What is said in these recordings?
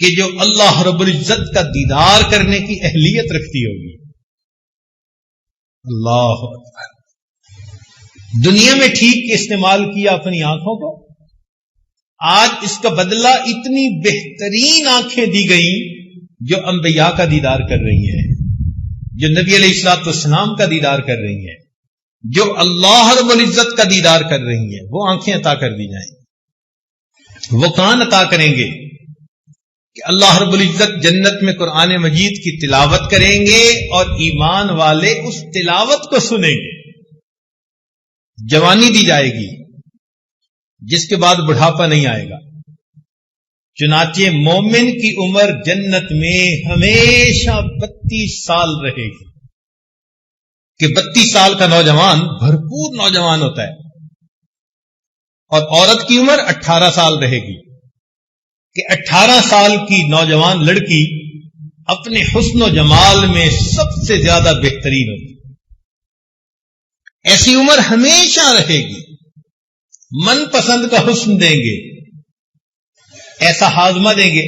کہ جو اللہ رب العزت کا دیدار کرنے کی اہلیت رکھتی ہوگی. اللہ اکبر. دنیا میں ٹھیک استعمال کیا اپنی آنکھوں کو، آج اس کا بدلہ اتنی بہترین آنکھیں دی گئیں جو انبیاء کا دیدار کر رہی ہیں، جو نبی علیہ الصلوۃ والسلام کا دیدار کر رہی ہیں، جو اللہ رب العزت کا دیدار کر رہی ہیں، وہ آنکھیں عطا کر دی جائیں. وہ کان عطا کریں گے کہ اللہ رب العزت جنت میں قرآن مجید کی تلاوت کریں گے اور ایمان والے اس تلاوت کو سنیں گے. جوانی دی جائے گی جس کے بعد بڑھاپا نہیں آئے گا. چنانچہ مومن کی عمر جنت میں ہمیشہ 32 سال رہے گی کہ 32 سال کا نوجوان بھرپور نوجوان ہوتا ہے، اور عورت کی عمر 18 سال رہے گی کہ 18 سال کی نوجوان لڑکی اپنے حسن و جمال میں سب سے زیادہ بہترین ہوتی ہے. ایسی عمر ہمیشہ رہے گی. من پسند کا حسن دیں گے، ایسا ہاضمہ دیں گے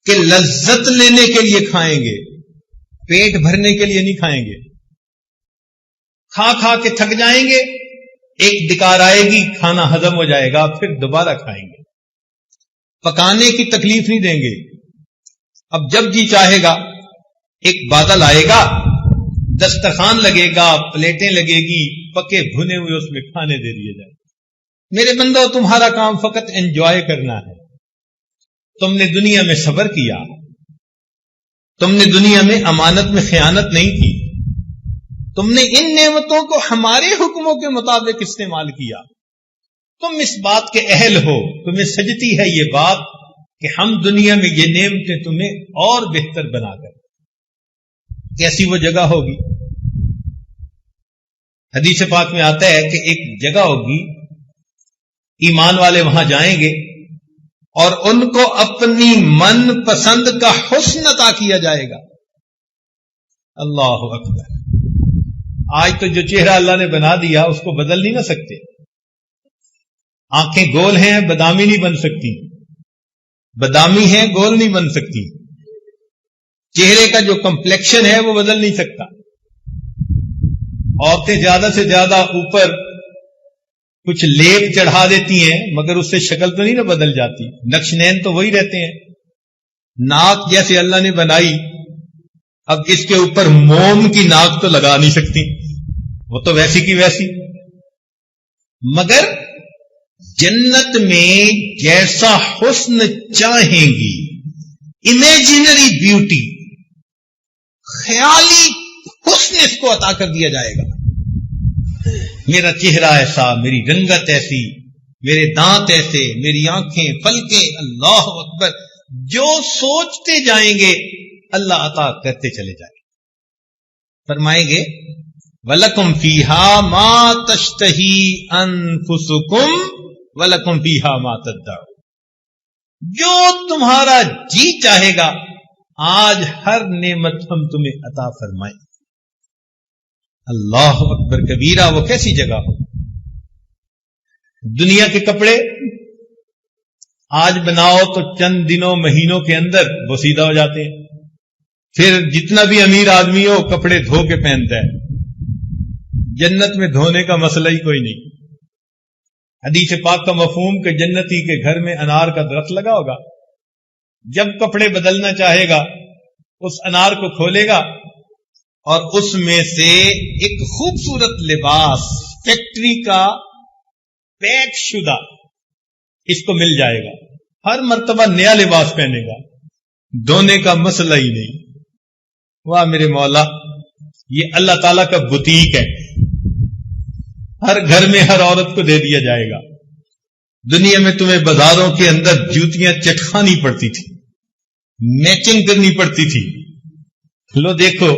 کہ لذت لینے کے لیے کھائیں گے، پیٹ بھرنے کے لیے نہیں کھائیں گے. کھا کھا کے تھک جائیں گے، ایک ڈکار آئے گی، کھانا ہضم ہو جائے گا، پھر دوبارہ کھائیں گے. پکانے کی تکلیف نہیں دیں گے. اب جب جی چاہے گا ایک بادل آئے گا، دسترخوان لگے گا، پلیٹیں لگے گی، پکے بھنے ہوئے اس میں کھانے دے دیے جائیں. میرے بندو، تمہارا کام فقط انجوائے کرنا ہے. تم نے دنیا میں صبر کیا، تم نے دنیا میں امانت میں خیانت نہیں کی، تم نے ان نعمتوں کو ہمارے حکموں کے مطابق استعمال کیا. تم اس بات کے اہل ہو، تمہیں سجتی ہے یہ بات کہ ہم دنیا میں یہ نعمتیں تمہیں اور بہتر بنا کر. کیسی وہ جگہ ہوگی؟ حدیث پاک میں آتا ہے کہ ایک جگہ ہوگی، ایمان والے وہاں جائیں گے اور ان کو اپنی من پسند کا حسن عطا کیا جائے گا. اللہ اکبر. آج تو جو چہرہ اللہ نے بنا دیا اس کو بدل نہیں نہ سکتے. آنکھیں گول ہیں، بادامی نہیں بن سکتی، بادامی ہیں، گول نہیں بن سکتی. چہرے کا جو کمپلیکشن ہے وہ بدل نہیں سکتا. عورتیں زیادہ سے زیادہ اوپر کچھ لیپ چڑھا دیتی ہیں مگر اس سے شکل تو نہیں نہ بدل جاتی. نقش نین تو وہی رہتے ہیں. ناک جیسے اللہ نے بنائی، اب اس کے اوپر موم کی ناک تو لگا نہیں سکتی، وہ تو ویسی کی ویسی. مگر جنت میں جیسا حسن چاہیں گی، امیجنری بیوٹی، خیالی حسن اس کو عطا کر دیا جائے گا. میرا چہرہ ایسا، میری رنگت ایسی، میرے دانت ایسے، میری آنکھیں، پلکیں. اللہ اکبر. جو سوچتے جائیں گے اللہ عطا کرتے چلے جائیں گے. فرمائیں گے وَلَكُمْ فِيهَا مَا تَشْتَهِي أَنفُسُكُمْ وَلَكُمْ فِيهَا مَا تَدَّعُونَ. جو تمہارا جی چاہے گا آج ہر نعمت ہم تمہیں عطا فرمائیں. اللہ اکبر کبیرہ. وہ کیسی جگہ ہو. دنیا کے کپڑے آج بناؤ تو چند دنوں مہینوں کے اندر بوسیدہ ہو جاتے ہیں. پھر جتنا بھی امیر آدمی ہو کپڑے دھو کے پہنتا ہے. جنت میں دھونے کا مسئلہ ہی کوئی نہیں. حدیث پاک کا مفہوم کہ جنتی کے گھر میں انار کا درخت لگا ہوگا، جب کپڑے بدلنا چاہے گا اس انار کو کھولے گا اور اس میں سے ایک خوبصورت لباس فیکٹری کا پیک شدہ اس کو مل جائے گا. ہر مرتبہ نیا لباس پہنے گا، دھونے کا مسئلہ ہی نہیں. واہ میرے مولا، یہ اللہ تعالیٰ کا بوتیک ہے. ہر گھر میں ہر عورت کو دے دیا جائے گا. دنیا میں تمہیں بازاروں کے اندر جوتیاں چٹکانی پڑتی تھی، میچنگ کرنی پڑتی تھی. لو دیکھو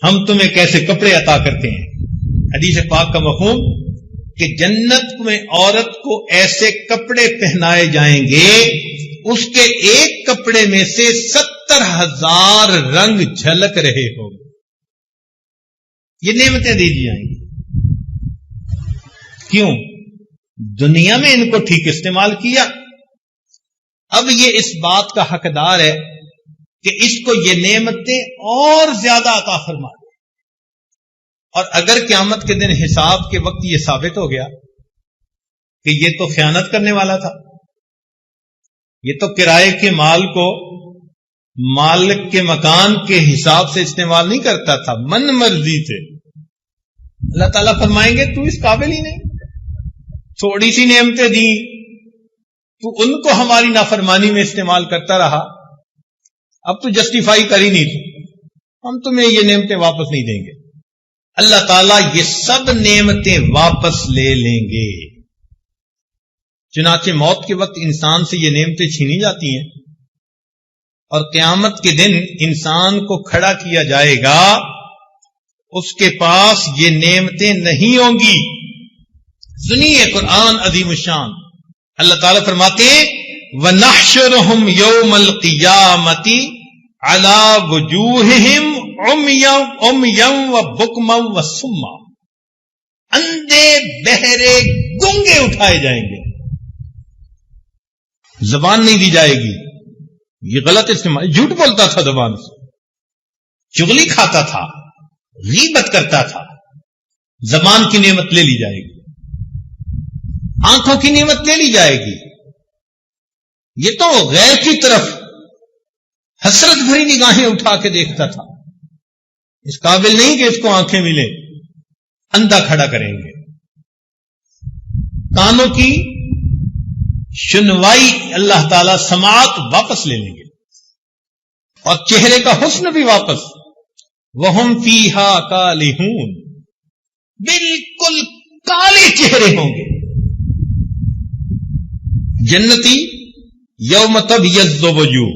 ہم تمہیں کیسے کپڑے عطا کرتے ہیں. حدیث پاک کا مفہوم کہ جنت میں عورت کو ایسے کپڑے پہنائے جائیں گے اس کے ایک کپڑے میں سے 70,000 رنگ جھلک رہے ہوں گے. یہ نعمتیں دی جائیں گی. کیوں؟ دنیا میں ان کو ٹھیک استعمال کیا. اب یہ اس بات کا حقدار ہے کہ اس کو یہ نعمتیں اور زیادہ عطا فرما دے. اور اگر قیامت کے دن حساب کے وقت یہ ثابت ہو گیا کہ یہ تو خیانت کرنے والا تھا، یہ تو کرائے کے مال کو مالک کے مکان کے حساب سے استعمال نہیں کرتا تھا، من مرضی سے، اللہ تعالیٰ فرمائیں گے تو اس قابل ہی نہیں، تھوڑی سی نعمتیں دی تو ان کو ہماری نافرمانی میں استعمال کرتا رہا، اب تو جسٹیفائی کر ہی نہیں تھی، ہم تمہیں یہ نعمتیں واپس نہیں دیں گے. اللہ تعالیٰ یہ سب نعمتیں واپس لے لیں گے. چنانچہ موت کے وقت انسان سے یہ نعمتیں چھینی جاتی ہیں، اور قیامت کے دن انسان کو کھڑا کیا جائے گا، اس کے پاس یہ نعمتیں نہیں ہوں گی. سنیے قرآن عظیم الشان، اللہ تعالیٰ فرماتے ہیں وَنَحْشُرُهُمْ يَوْمَ الْقِيَامَةِ عَلَى وُجُوهِهِمْ عُمْيًا وَبُكْمًا وَصُمًّا. اندھے بہرے گونگے اٹھائے جائیں گے، زبان نہیں دی جائے گی. یہ غلط استعمال، جھوٹ بولتا تھا، زبان سے چغلی کھاتا تھا، غیبت کرتا تھا، زبان کی نعمت لے لی جائے گی، آنکھوں کی نعمت لے لی جائے گی. یہ تو غیر کی طرف حسرت بھری نگاہیں اٹھا کے دیکھتا تھا، اس قابل نہیں کہ اس کو آنکھیں ملیں، اندھا کھڑا کریں گے. کانوں کی سنوائی اللہ تعالی سماعت واپس لے لیں گے، اور چہرے کا حسن بھی واپس. وَهُمْ فِيهَا كَالِحُونَ، بالکل کالے چہرے ہوں گے. جنتی یوم تبیض وجوہ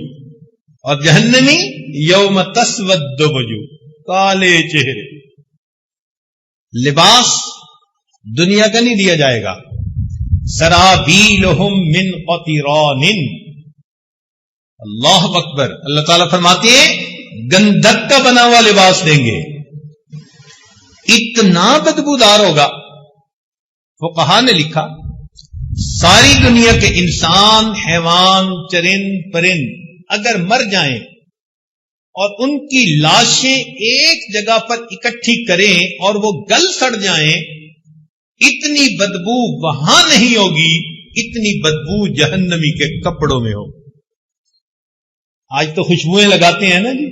اور جہنمی یوم تسود وجوہ، کالے چہرے. لباس دنیا کا نہیں دیا جائے گا. سرابیلہم من قطران، اللہ اکبر. اللہ تعالیٰ فرماتے ہیں گندھک کا بنا ہوا لباس دیں گے، اتنا بدبودار ہوگا. فقہا نے لکھا ساری دنیا کے انسان، حیوان، چرند پرند اگر مر جائیں اور ان کی لاشیں ایک جگہ پر اکٹھی کریں اور وہ گل سڑ جائیں، اتنی بدبو وہاں نہیں ہوگی، اتنی بدبو جہنمی کے کپڑوں میں ہوگی. آج تو خوشبوئیں لگاتے ہیں نا جی،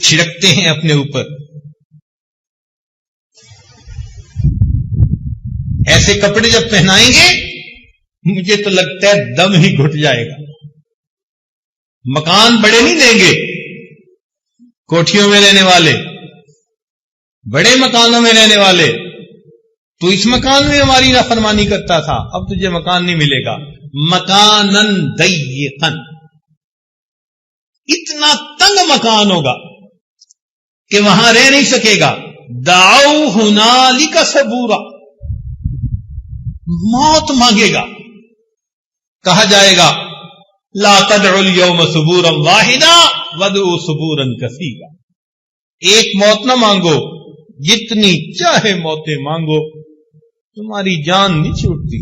چھڑکتے ہیں اپنے اوپر. ایسے کپڑے جب پہنائیں گے مجھے تو لگتا ہے دم ہی گھٹ جائے گا. مکان بڑے نہیں دیں گے، کوٹھیوں میں رہنے والے، بڑے مکانوں میں رہنے والے. تو اس مکان میں ہماری نافرمانی کرتا تھا، اب تجھے مکان نہیں ملے گا. مکانن ضیقن، اتنا تنگ مکان ہوگا کہ وہاں رہ نہیں سکے گا. دعوا ہنالک ثبورا، موت مانگے گا. کہا جائے گا لا تدعوا اليوم ثبورا واحدا وادعوا ثبورا کثیرا. ایک موت نہ مانگو، جتنی چاہے موتیں مانگو، تمہاری جان نہیں چھوٹتی.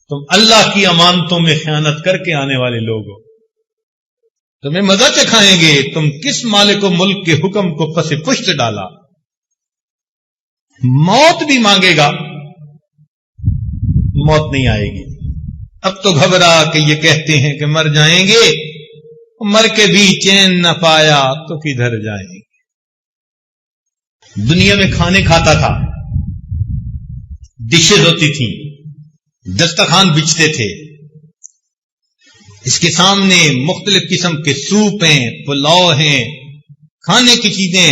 تم اللہ کی امانتوں میں خیانت کر کے آنے والے لوگ ہو، تمہیں مزہ چکھائیں گے. تم کس مالک و ملک کے حکم کو پس پشت ڈالا. موت بھی مانگے گا، موت نہیں آئے گی. اب تو گھبرا کہ یہ کہتے ہیں کہ مر جائیں گے، مر کے بھی چین نہ پایا تو کدھر جائیں گے. دنیا میں کھانے کھاتا تھا، ڈشز ہوتی تھیں، دسترخوان بچھتے تھے، اس کے سامنے مختلف قسم کے سوپ ہیں، پلاؤ ہیں، کھانے کی چیزیں.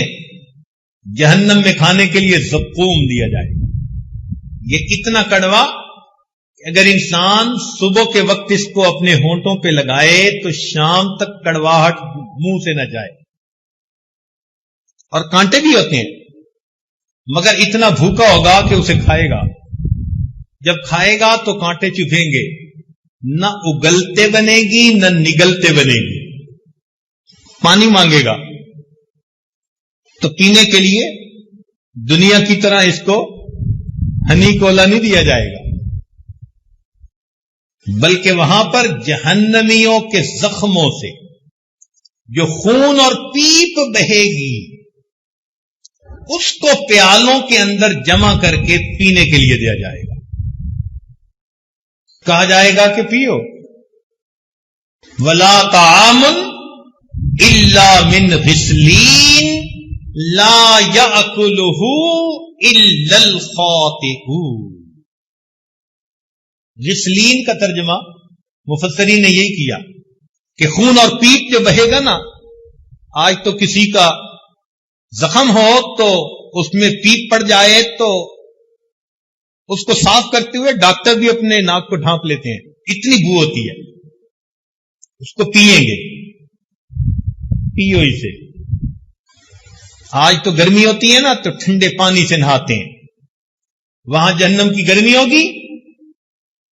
جہنم میں کھانے کے لیے زقوم دیا جائے گا. یہ اتنا کڑوا کہ اگر انسان صبح کے وقت اس کو اپنے ہونٹوں پہ لگائے تو شام تک کڑواہٹ منہ سے نہ جائے. اور کانٹے بھی ہوتے ہیں، مگر اتنا بھوکا ہوگا کہ اسے کھائے گا. جب کھائے گا تو کانٹے چبھیں گے، نہ اگلتے بنے گی نہ نگلتے بنے گی. پانی مانگے گا تو پینے کے لیے دنیا کی طرح اس کو ہنی کولا نہیں دیا جائے گا. بلکہ وہاں پر جہنمیوں کے زخموں سے جو خون اور پیپ بہے گی اس کو پیالوں کے اندر جمع کر کے پینے کے لیے دیا جائے گا. کہا جائے گا کہ پیو. ولا طعام الا من غسلین لا یاکلہ الا الخاطئون. غسلین کا ترجمہ مفسرین نے یہی کیا کہ خون اور پیپ جو بہے گا نا، آج تو کسی کا زخم ہو تو اس میں پیپ پڑ جائے تو اس کو صاف کرتے ہوئے ڈاکٹر بھی اپنے ناک کو ڈھانپ لیتے ہیں، اتنی بو ہوتی ہے. اس کو پیئیں گے، پیو اسے. آج تو گرمی ہوتی ہے نا تو ٹھنڈے پانی سے نہاتے ہیں، وہاں جہنم کی گرمی ہوگی.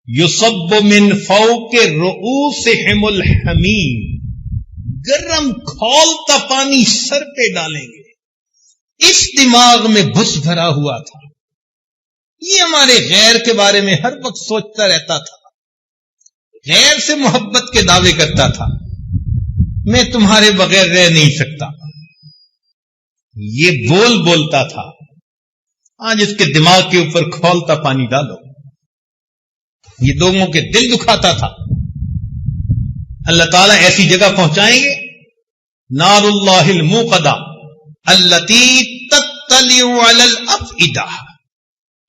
یصب من فوق رؤوسہم الحمیم، گرم کھولتا پانی سر پہ ڈالیں گے. اس دماغ میں بھس بھرا ہوا تھا. یہ ہمارے غیر کے بارے میں ہر وقت سوچتا رہتا تھا، غیر سے محبت کے دعوے کرتا تھا، میں تمہارے بغیر رہ نہیں سکتا. یہ بولتا تھا. آج اس کے دماغ کے اوپر کھولتا پانی ڈالو. یہ لوگوں کے دل دکھاتا تھا. اللہ تعالیٰ ایسی جگہ پہنچائیں گے، نار اللہ الموقدہ التی تطلع علی الافئدہ،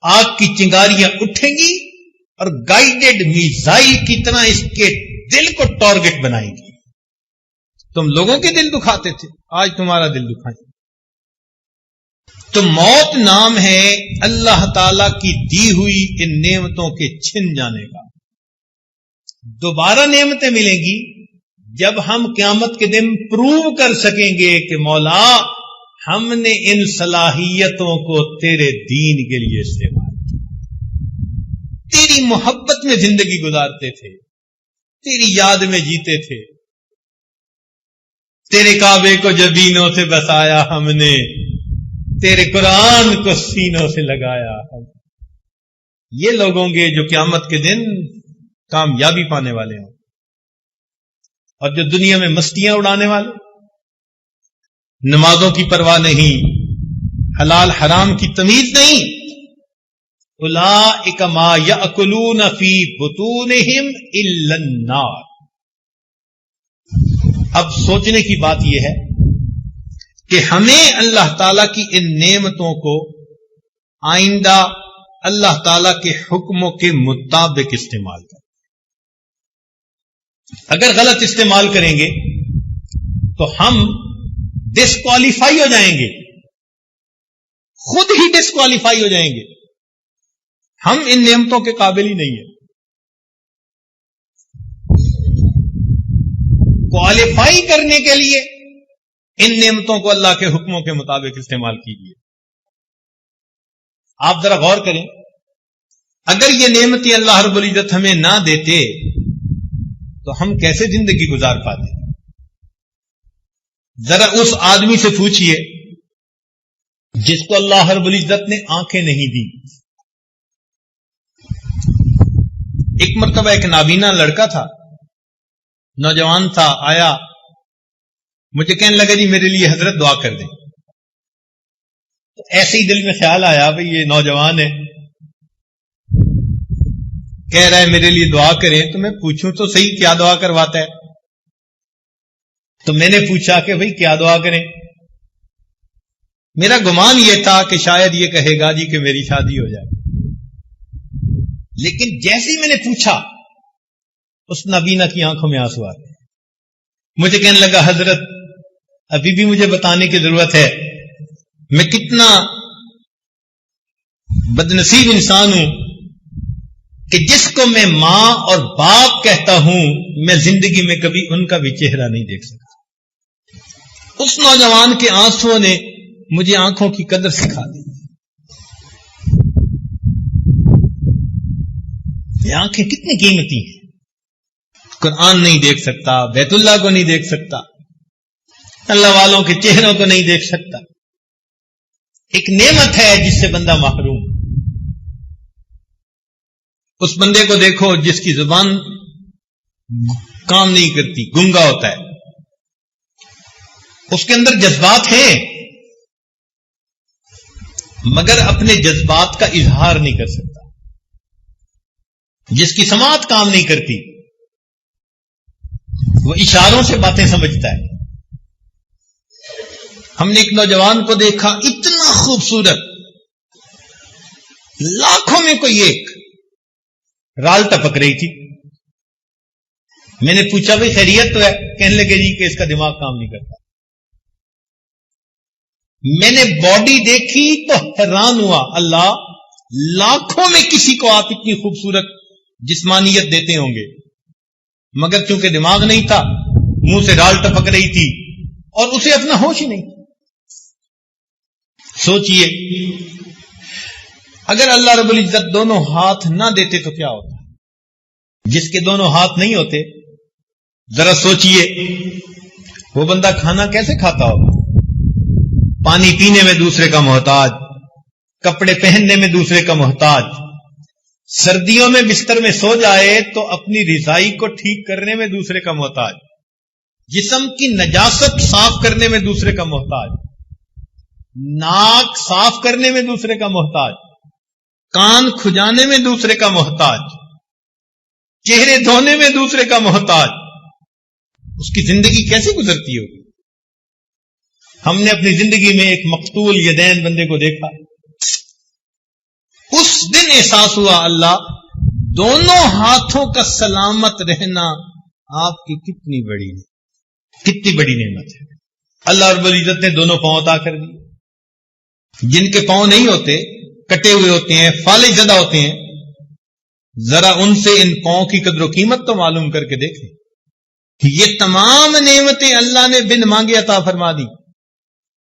آگ کی چنگاریاں اٹھیں گی اور گائیڈڈ میزائل کی طرح اس کے دل کو ٹارگٹ بنائیں گی. تم لوگوں کے دل دکھاتے تھے، آج تمہارا دل دکھائیں. تو موت نام ہے اللہ تعالی کی دی ہوئی ان نعمتوں کے چھن جانے کا. دوبارہ نعمتیں ملیں گی جب ہم قیامت کے دن پروو کر سکیں گے کہ مولا ہم نے ان صلاحیتوں کو تیرے دین کے لیے استعمال کیا، تیری محبت میں زندگی گزارتے تھے، تیری یاد میں جیتے تھے، تیرے کعبے کو جبینوں سے بسایا ہم نے، تیرے قرآن کو سینوں سے لگایا. یہ لوگ ہوں گے جو قیامت کے دن کامیابی پانے والے ہوں. اور جو دنیا میں مستیاں اڑانے والے، نمازوں کی پرواہ نہیں، حلال حرام کی تمیز نہیں، اولئک ما یأکلون فی بطونہم الا النار. اب سوچنے کی بات یہ ہے کہ ہمیں اللہ تعالی کی ان نعمتوں کو آئندہ اللہ تعالی کے حکموں کے مطابق استعمال کریں. اگر غلط استعمال کریں گے تو ہم ڈسکوالیفائی ہو جائیں گے، خود ہی ڈسکوالیفائی ہو جائیں گے. ہم ان نعمتوں کے قابل ہی نہیں ہیں. کوالیفائی کرنے کے لیے ان نعمتوں کو اللہ کے حکموں کے مطابق استعمال کیجیے. آپ ذرا غور کریں، اگر یہ نعمتیں اللہ رب العزت ہمیں نہ دیتے تو ہم کیسے زندگی گزار پاتے؟ ذرا اس آدمی سے پوچھئے جس کو اللہ رب العزت نے آنکھیں نہیں دی. ایک مرتبہ ایک نابینا لڑکا تھا، نوجوان تھا، آیا مجھے کہنے لگا جی میرے لیے حضرت دعا کر دیں. تو ایسے ہی دل میں خیال آیا بھئی یہ نوجوان ہے، کہہ رہا ہے میرے لیے دعا کریں، تو میں پوچھوں تو صحیح کیا دعا کرواتا ہے. تو میں نے پوچھا کہ بھئی کیا دعا کریں. میرا گمان یہ تھا کہ شاید یہ کہے گا جی کہ میری شادی ہو جائے. لیکن جیسے ہی میں نے پوچھا اس نابینا کی آنکھوں میں آنسو آ گئے. مجھے کہنے لگا حضرت ابھی بھی مجھے بتانے کی ضرورت ہے میں کتنا بدنصیب انسان ہوں کہ جس کو میں ماں اور باپ کہتا ہوں میں زندگی میں کبھی ان کا بھی چہرہ نہیں دیکھ سکتا. اس نوجوان کے آنسوؤں نے مجھے آنکھوں کی قدر سکھا دی. یہ آنکھیں کتنی قیمتی ہیں. قرآن نہیں دیکھ سکتا، بیت اللہ کو نہیں دیکھ سکتا، اللہ والوں کے چہروں کو نہیں دیکھ سکتا. ایک نعمت ہے جس سے بندہ محروم. اس بندے کو دیکھو جس کی زبان کام نہیں کرتی، گنگا ہوتا ہے، اس کے اندر جذبات ہیں مگر اپنے جذبات کا اظہار نہیں کر سکتا، جس کی سماعت کام نہیں کرتی وہ اشاروں سے باتیں سمجھتا ہے۔ ہم نے ایک نوجوان کو دیکھا، اتنا خوبصورت، لاکھوں میں کوئی ایک، رال ٹپک رہی تھی۔ میں نے پوچھا بھائی خیریت تو ہے؟ کہنے لگے جی کہ اس کا دماغ کام نہیں کرتا۔ میں نے باڈی دیکھی تو حیران ہوا، اللہ، لاکھوں میں کسی کو آپ اتنی خوبصورت جسمانیت دیتے ہوں گے، مگر چونکہ دماغ نہیں تھا، منہ سے رال ٹپک رہی تھی اور اسے اپنا ہوش ہی نہیں تھا۔ سوچئے اگر اللہ رب العزت دونوں ہاتھ نہ دیتے تو کیا ہوتا؟ جس کے دونوں ہاتھ نہیں ہوتے، ذرا سوچئے وہ بندہ کھانا کیسے کھاتا ہوگا؟ پانی پینے میں دوسرے کا محتاج، کپڑے پہننے میں دوسرے کا محتاج، سردیوں میں بستر میں سو جائے تو اپنی رضائی کو ٹھیک کرنے میں دوسرے کا محتاج، جسم کی نجاست صاف کرنے میں دوسرے کا محتاج، ناک صاف کرنے میں دوسرے کا محتاج، کان کھجانے میں دوسرے کا محتاج، چہرے دھونے میں دوسرے کا محتاج، اس کی زندگی کیسے گزرتی ہوگی؟ ہم نے اپنی زندگی میں ایک مقتول یدین بندے کو دیکھا، اس دن احساس ہوا اللہ دونوں ہاتھوں کا سلامت رہنا آپ کی کتنی بڑی نعمت ہے۔ اللہ رب العزت نے دونوں پاؤں عطا کر دی۔ جن کے پاؤں نہیں ہوتے، کٹے ہوئے ہوتے ہیں، فالج زدہ ہوتے ہیں، ذرا ان سے ان پاؤں کی قدر و قیمت تو معلوم کر کے دیکھیں۔ یہ تمام نعمتیں اللہ نے بن مانگے عطا فرما دی،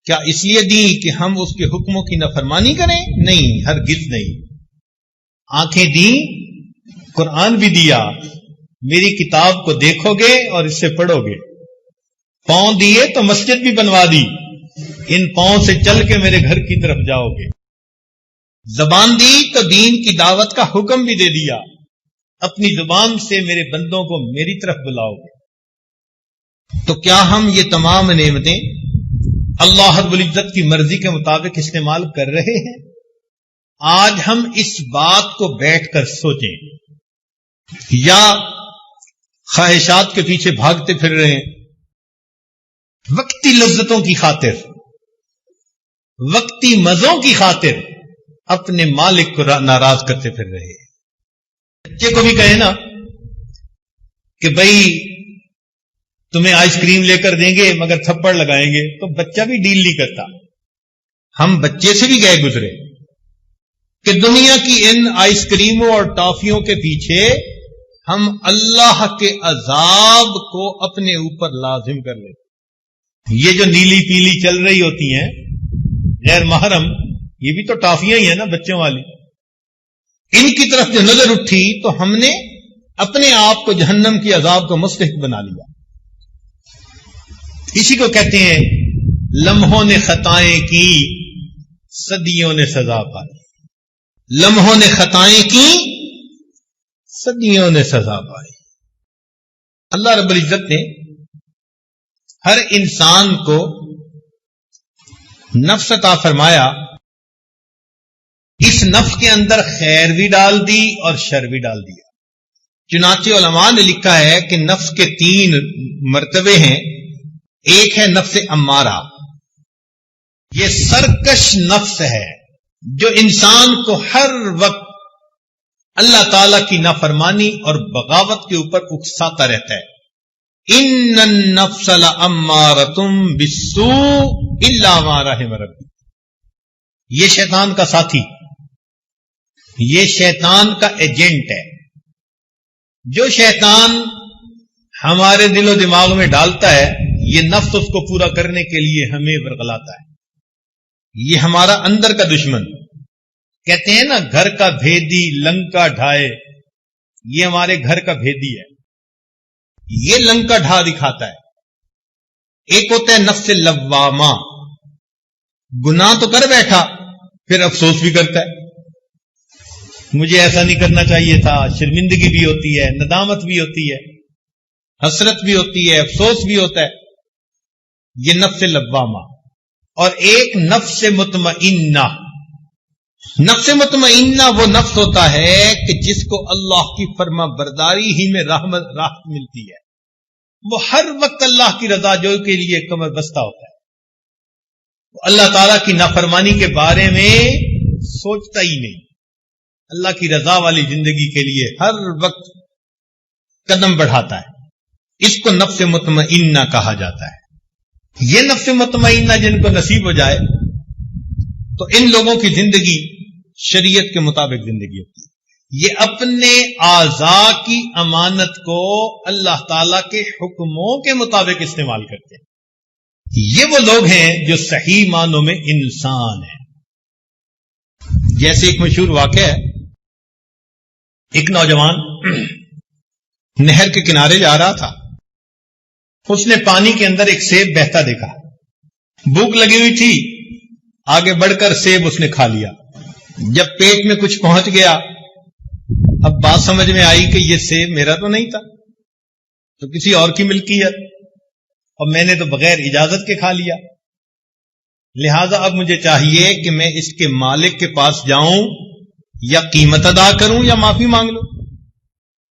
کیا اس لیے دی کہ ہم اس کے حکموں کی نافرمانی کریں؟ نہیں، ہرگز نہیں۔ آنکھیں دی، قرآن بھی دیا، میری کتاب کو دیکھو گے اور اس سے پڑھو گے۔ پاؤں دیے تو مسجد بھی بنوا دی، ان پاؤں سے چل کے میرے گھر کی طرف جاؤ گے۔ زبان دی تو دین کی دعوت کا حکم بھی دے دیا، اپنی زبان سے میرے بندوں کو میری طرف بلاؤ گے۔ تو کیا ہم یہ تمام نعمتیں اللہ رب العزت کی مرضی کے مطابق استعمال کر رہے ہیں؟ آج ہم اس بات کو بیٹھ کر سوچیں، یا خواہشات کے پیچھے بھاگتے پھر رہے ہیں، وقتی لذتوں کی خاطر، وقتی مزوں کی خاطر اپنے مالک کو ناراض کرتے پھر رہے ہیں۔ بچے کو بھی کہے نا کہ بھائی تمہیں آئس کریم لے کر دیں گے مگر تھپڑ لگائیں گے، تو بچہ بھی ڈیل نہیں کرتا۔ ہم بچے سے بھی گئے گزرے کہ دنیا کی ان آئس کریموں اور ٹافیوں کے پیچھے ہم اللہ کے عذاب کو اپنے اوپر لازم کر لیتے۔ یہ جو نیلی پیلی چل رہی ہوتی ہیں غیر محرم، یہ بھی تو ٹافیاں ہی ہیں نا بچوں والی، ان کی طرف جو نظر اٹھی تو ہم نے اپنے آپ کو جہنم کی عذاب کو مستحق بنا لیا۔ اسی کو کہتے ہیں لمحوں نے خطائیں کی، صدیوں نے سزا پائی۔ لمحوں نے خطائیں کی، صدیوں نے سزا پائی۔ اللہ رب العزت نے ہر انسان کو نفس عطا فرمایا، اس نفس کے اندر خیر بھی ڈال دی اور شر بھی ڈال دیا۔ چنانچہ علماء نے لکھا ہے کہ نفس کے 3 مرتبے ہیں۔ ایک ہے نفس امارہ، یہ سرکش نفس ہے جو انسان کو ہر وقت اللہ تعالی کی نافرمانی اور بغاوت کے اوپر اکساتا رہتا ہے۔ ان النفس لامارۃ بالسوء الا ما رحم ربی، یہ شیطان کا ساتھی، یہ شیطان کا ایجنٹ ہے۔ جو شیطان ہمارے دل و دماغ میں ڈالتا ہے، یہ نفس اس کو پورا کرنے کے لیے ہمیں ورغلاتا ہے۔ یہ ہمارا اندر کا دشمن، کہتے ہیں نا گھر کا بھیدی لنکا ڈھائے، یہ ہمارے گھر کا بھیدی ہے، یہ لنکا ڈھا دکھاتا ہے۔ ایک ہوتا ہے نفس لوامہ، گناہ تو کر بیٹھا پھر افسوس بھی کرتا ہے، مجھے ایسا نہیں کرنا چاہیے تھا، شرمندگی بھی ہوتی ہے، ندامت بھی ہوتی ہے، حسرت بھی ہوتی ہے، افسوس بھی ہوتا ہے. یہ نفس لوامہ. اور ایک نفس مطمئنہ. نفس مطمئنہ وہ نفس ہوتا ہے کہ جس کو اللہ کی فرما برداری ہی میں راحت ملتی ہے. وہ ہر وقت اللہ کی رضا جوئی کے لیے کمر بستہ ہوتا ہے. اللہ تعالیٰ کی نافرمانی کے بارے میں سوچتا ہی نہیں. اللہ کی رضا والی زندگی کے لیے ہر وقت قدم بڑھاتا ہے. اس کو نفس مطمئنہ کہا جاتا ہے. یہ نفس مطمئنہ جن کو نصیب ہو جائے تو ان لوگوں کی زندگی شریعت کے مطابق زندگی ہوتی ہے. یہ اپنے اعضاء کی امانت کو اللہ تعالی کے حکموں کے مطابق استعمال کرتے ہیں. یہ وہ لوگ ہیں جو صحیح معنوں میں انسان ہیں. جیسے ایک مشہور واقعہ ہے، ایک نوجوان نہر کے کنارے جا رہا تھا. اس نے پانی کے اندر ایک سیب بہتا دیکھا. بھوک لگی ہوئی تھی، آگے بڑھ کر سیب اس نے کھا لیا. جب پیٹ میں کچھ پہنچ گیا، اب بات سمجھ میں آئی کہ یہ سیب میرا تو نہیں تھا، تو کسی اور کی ملکیت، اور میں نے تو بغیر اجازت کے کھا لیا. لہذا اب مجھے چاہیے کہ میں اس کے مالک کے پاس جاؤں، یا قیمت ادا کروں یا معافی مانگ لوں.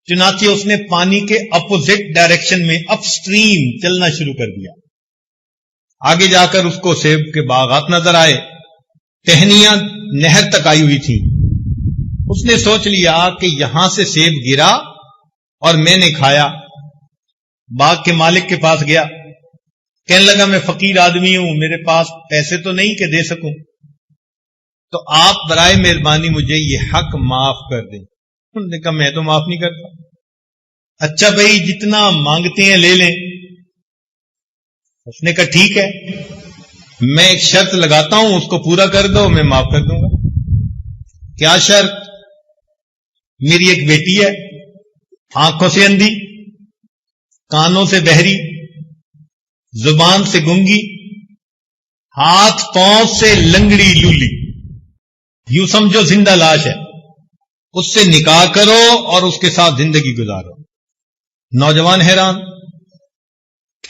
چنانچہ اس نے پانی کے اپوزٹ ڈائریکشن میں اپ سٹریم چلنا شروع کر دیا. آگے جا کر اس کو سیب کے باغات نظر آئے، ٹہنیاں نہر تک آئی ہوئی تھی. اس نے سوچ لیا کہ یہاں سے سیب گرا اور میں نے کھایا. باغ کے مالک کے پاس گیا، کہنے لگا میں فقیر آدمی ہوں، میرے پاس پیسے تو نہیں کہ دے سکوں، تو آپ برائے مہربانی مجھے یہ حق معاف کر دیں. انہوں نے کہا میں تو معاف نہیں کرتا. اچھا بھائی جتنا مانگتے ہیں لے لیں. اس نے کہا ٹھیک ہے، میں ایک شرط لگاتا ہوں، اس کو پورا کر دو، میں معاف کر دوں گا. کیا شرط؟ میری ایک بیٹی ہے، آنکھوں سے اندھی، کانوں سے بہری، زبان سے گنگی، ہاتھ پاؤں سے لنگڑی لولی، یوں سمجھو زندہ لاش ہے. اس سے نکاح کرو اور اس کے ساتھ زندگی گزارو. نوجوان حیران،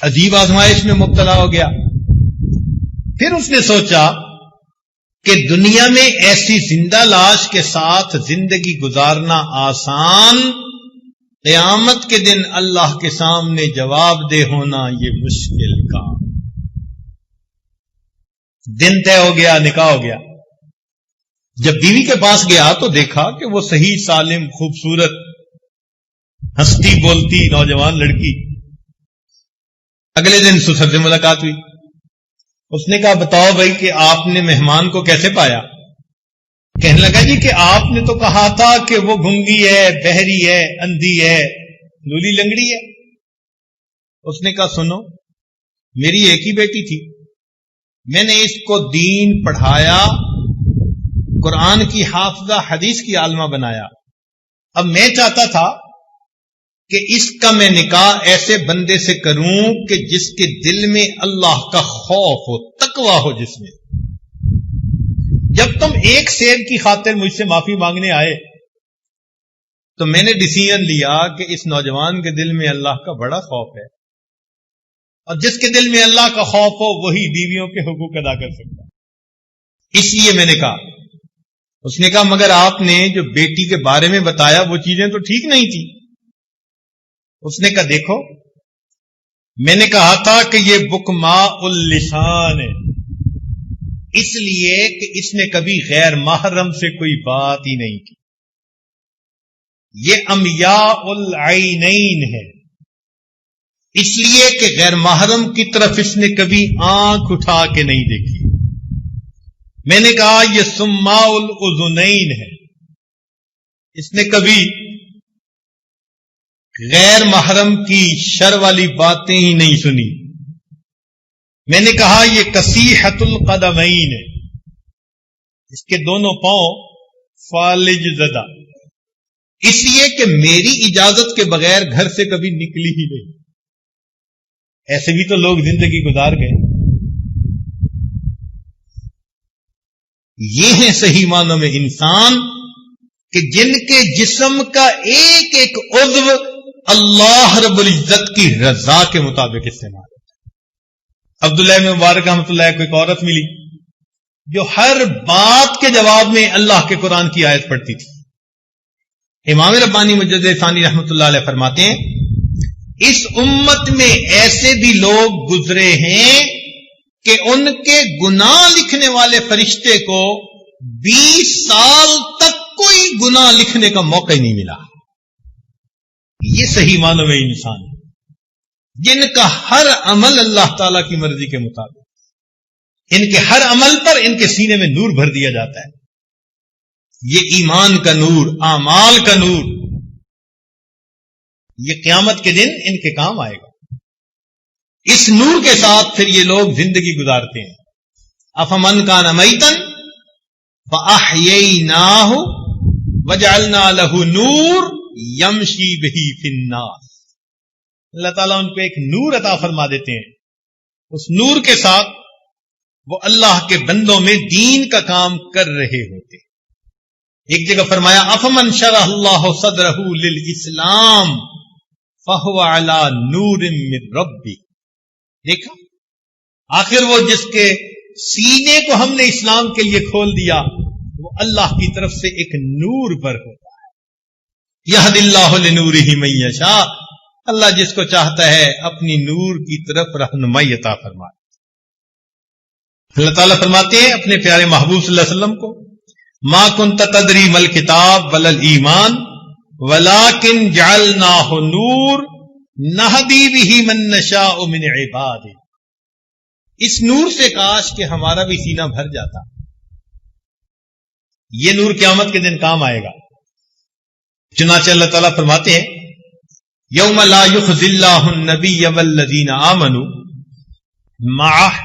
عجیب آزمائش میں مبتلا ہو گیا. پھر اس نے سوچا کہ دنیا میں ایسی زندہ لاش کے ساتھ زندگی گزارنا آسان، قیامت کے دن اللہ کے سامنے جواب دہ ہونا یہ مشکل کام. دن طے ہو گیا، نکاح ہو گیا. جب بیوی کے پاس گیا تو دیکھا کہ وہ صحیح سالم خوبصورت ہنستی بولتی نوجوان لڑکی. اگلے دن سسر سے ملاقات ہوئی. اس نے کہا بتاؤ بھائی کہ آپ نے مہمان کو کیسے پایا؟ کہنے لگا جی کہ آپ نے تو کہا تھا کہ وہ گنگی ہے، بہری ہے، اندھی ہے، لولی لنگڑی ہے. اس نے کہا سنو، میری ایک ہی بیٹی تھی، میں نے اس کو دین پڑھایا، قرآن کی حافظہ، حدیث کی عالمہ بنایا. اب میں چاہتا تھا کہ اس کا میں نکاح ایسے بندے سے کروں کہ جس کے دل میں اللہ کا خوف ہو، تقویٰ ہو جس میں. جب تم ایک سیب کی خاطر مجھ سے معافی مانگنے آئے تو میں نے ڈیسیژن لیا کہ اس نوجوان کے دل میں اللہ کا بڑا خوف ہے، اور جس کے دل میں اللہ کا خوف ہو وہی بیویوں کے حقوق ادا کر سکتا. اس لیے میں نے کہا. اس نے کہا مگر آپ نے جو بیٹی کے بارے میں بتایا وہ چیزیں تو ٹھیک نہیں تھی. اس نے کہا دیکھو، میں نے کہا تھا کہ یہ بکماء اللسان ہے، اس لیے کہ اس نے کبھی غیر محرم سے کوئی بات ہی نہیں کی. یہ امیاء العینین ہے، اس لیے کہ غیر محرم کی طرف اس نے کبھی آنکھ اٹھا کے نہیں دیکھی. میں نے کہا یہ سماء الاذنین ہے، اس نے کبھی غیر محرم کی شر والی باتیں ہی نہیں سنی. میں نے کہا یہ کسیحۃ القدمین ہے، اس کے دونوں پاؤں فالج زدہ، اس لیے کہ میری اجازت کے بغیر گھر سے کبھی نکلی ہی نہیں. ایسے بھی تو لوگ زندگی گزار گئے. یہ ہیں صحیح معنوں میں انسان کہ جن کے جسم کا ایک ایک عضو اللہ رب العزت کی رضا کے مطابق استعمال ہوتا ہے۔ عبداللہ بن مبارک رحمۃ اللہ کو ایک عورت ملی جو ہر بات کے جواب میں اللہ کے قرآن کی آیت پڑھتی تھی۔ امام ربانی مجدد ثانی رحمۃ اللہ علیہ فرماتے ہیں اس امت میں ایسے بھی لوگ گزرے ہیں کہ ان کے گناہ لکھنے والے فرشتے کو 20 سال تک کوئی گناہ لکھنے کا موقع ہی نہیں ملا۔ یہ صحیح معنوں میں انسان ہے جن کا ہر عمل اللہ تعالی کی مرضی کے مطابق، ان کے ہر عمل پر ان کے سینے میں نور بھر دیا جاتا ہے۔ یہ ایمان کا نور، اعمال کا نور، یہ قیامت کے دن ان کے کام آئے گا۔ اس نور کے ساتھ پھر یہ لوگ زندگی گزارتے ہیں۔ افمن کان میتن فاحییناہ وجعلنا لہ نور یمشی بہ فی الناس، اللہ تعالیٰ ان کو ایک نور عطا فرما دیتے ہیں، اس نور کے ساتھ وہ اللہ کے بندوں میں دین کا کام کر رہے ہوتے۔ ایک جگہ فرمایا افمن شرح اللہ صدرہ للاسلام فہو علی نور من ربی، دیکھا آخر وہ جس کے سینے کو ہم نے اسلام کے لیے کھول دیا وہ اللہ کی طرف سے ایک نور پر ہوتا ہے۔ یہد اللہ لنورہ من یشاء، اللہ جس کو چاہتا ہے اپنی نور کی طرف رہنمائی عطا فرمائے۔ اللہ تعالیٰ فرماتے ہیں اپنے پیارے محبوب صلی اللہ علیہ وسلم کو ما کنت تدری مل کتاب ولا الایمان ولکن جعلناہ نور نہدی بہ من نشاء من عبادہ، اس نور سے کاش کہ ہمارا بھی سینہ بھر جاتا۔ یہ نور قیامت کے دن کام آئے گا۔ چنانچہ اللہ تعالیٰ فرماتے ہیں یوم لا یخزی اللہ النبی والذین آمنوا معہ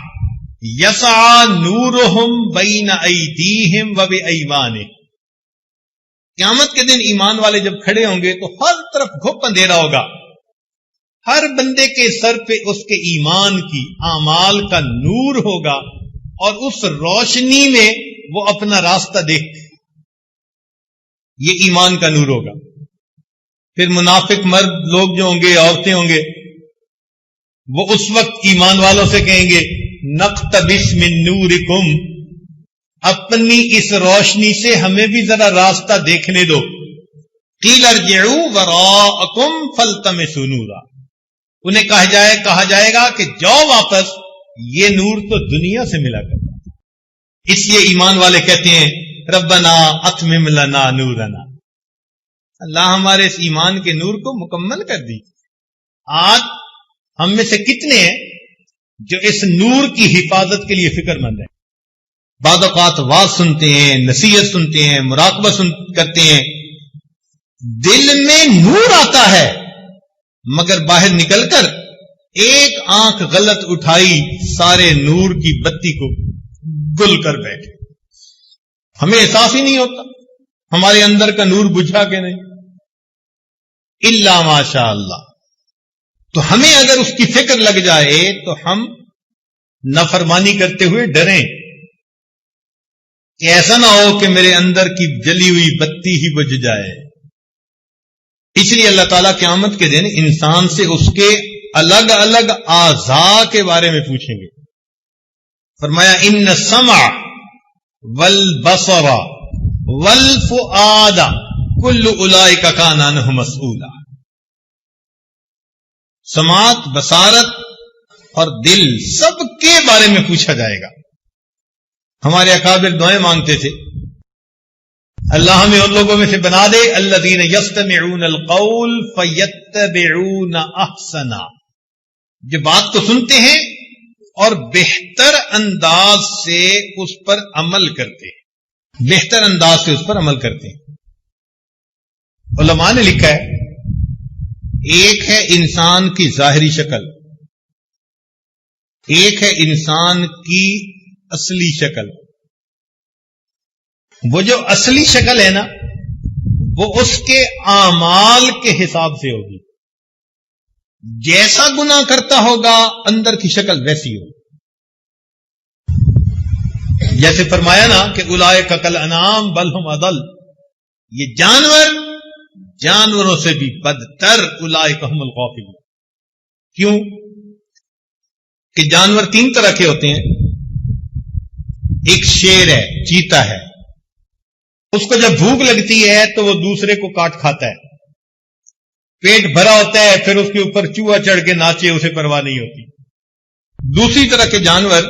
یسعی نورہم بین ایدیہم وبایمانہم، قیامت کے دن ایمان والے جب کھڑے ہوں گے تو ہر طرف گھپ اندھیرا ہوگا، ہر بندے کے سر پہ اس کے ایمان کی اعمال کا نور ہوگا اور اس روشنی میں وہ اپنا راستہ دیکھتے، یہ ایمان کا نور ہوگا۔ پھر منافق مرد لوگ جو ہوں گے، عورتیں ہوں گے، وہ اس وقت ایمان والوں سے کہیں گے نقتبس من نورکم، اپنی اس روشنی سے ہمیں بھی ذرا راستہ دیکھنے دو۔ قیل ارجعوا وراءکم فالتمسوا نورا، انہیں کہا جائے گا کہ جاؤ واپس، یہ نور تو دنیا سے ملا کرتا ہے۔ اس لیے ایمان والے کہتے ہیں ربنا اتمم لنا نورنا، اللہ ہمارے اس ایمان کے نور کو مکمل کر دی۔ آج ہم میں سے کتنے ہیں جو اس نور کی حفاظت کے لیے فکر مند ہیں؟ بعض اوقات واز سنتے ہیں، نصیحت سنتے ہیں، مراقبہ کرتے ہیں، دل میں نور آتا ہے مگر باہر نکل کر ایک آنکھ غلط اٹھائی سارے نور کی بتی کو گل کر بیٹھے، ہمیں احساس ہی نہیں ہوتا ہمارے اندر کا نور بجھا کہ نہیں، الا ماشاء اللہ۔ تو ہمیں اگر اس کی فکر لگ جائے تو ہم نافرمانی کرتے ہوئے ڈریں کہ ایسا نہ ہو کہ میرے اندر کی جلی ہوئی بتی ہی بجھ جائے۔ اس لیے اللہ تعالیٰ قیامت کے دن انسان سے اس کے الگ الگ اعضاء کے بارے میں پوچھیں گے۔ فرمایا ان السمع والبصر والفؤاد کل اولئک کان عنہ مسئولا، سماعت، بصارت اور دل سب کے بارے میں پوچھا جائے گا۔ ہمارے اکابر دعائیں مانگتے تھے اللہ ہمیں ان لوگوں میں سے بنا دے الذین یستمعون القول فیتبعون احسنا، جو بات کو سنتے ہیں اور بہتر انداز سے اس پر عمل کرتے ہیں، بہتر انداز سے اس پر عمل کرتے ہیں۔ علماء نے لکھا ہے ایک ہے انسان کی ظاہری شکل، ایک ہے انسان کی اصلی شکل۔ وہ جو اصلی شکل ہے نا وہ اس کے اعمال کے حساب سے ہوگی، جیسا گناہ کرتا ہوگا اندر کی شکل ویسی ہوگی۔ جیسے فرمایا نا کہ اولئک کالانعام بل ہم اضل، یہ جانوروں سے بھی بدتر اولئک هم الغافلون. کیوں کہ جانور 3 طرح کے ہوتے ہیں. ایک شیر ہے، چیتا ہے، اس کو جب بھوک لگتی ہے تو وہ دوسرے کو کاٹ کھاتا ہے. پیٹ بھرا ہوتا ہے، پھر اس کے اوپر چوہا چڑھ کے ناچے، اسے پرواہ نہیں ہوتی. دوسری طرح کے جانور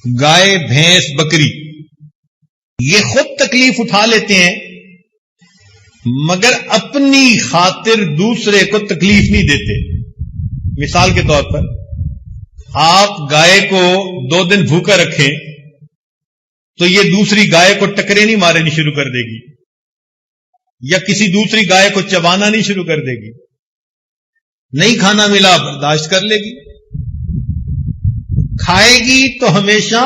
گائے، بھینس، بکری، یہ خود تکلیف اٹھا لیتے ہیں مگر اپنی خاطر دوسرے کو تکلیف نہیں دیتے. مثال کے طور پر آپ گائے کو 2 دن بھوکا رکھیں تو یہ دوسری گائے کو ٹکرے نہیں مارنی شروع کر دے گی، یا کسی دوسری گائے کو چبانا نہیں شروع کر دے گی. نہیں کھانا ملا برداشت کر لے گی. کھائے گی تو ہمیشہ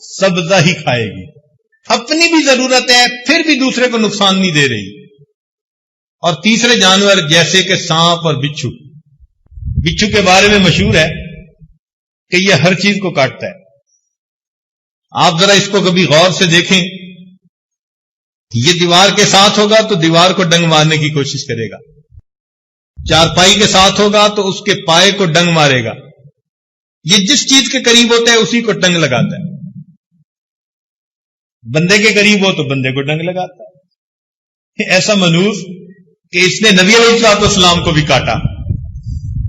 سبزہ ہی کھائے گی. اپنی بھی ضرورت ہے پھر بھی دوسرے کو نقصان نہیں دے رہی. اور تیسرے جانور جیسے کہ سانپ اور بچھو. بچھو کے بارے میں مشہور ہے کہ یہ ہر چیز کو کاٹتا ہے. آپ ذرا اس کو کبھی غور سے دیکھیں. یہ دیوار کے ساتھ ہوگا تو دیوار کو ڈنگ مارنے کی کوشش کرے گا. چارپائی کے ساتھ ہوگا تو اس کے پائے کو ڈنگ مارے گا. یہ جس چیز کے قریب ہوتا ہے اسی کو ڈنگ لگاتا ہے. بندے کے قریب ہو تو بندے کو ڈنگ لگاتا ہے. ایسا منوس کہ اس نے نبی علیہ السلام کو بھی کاٹا.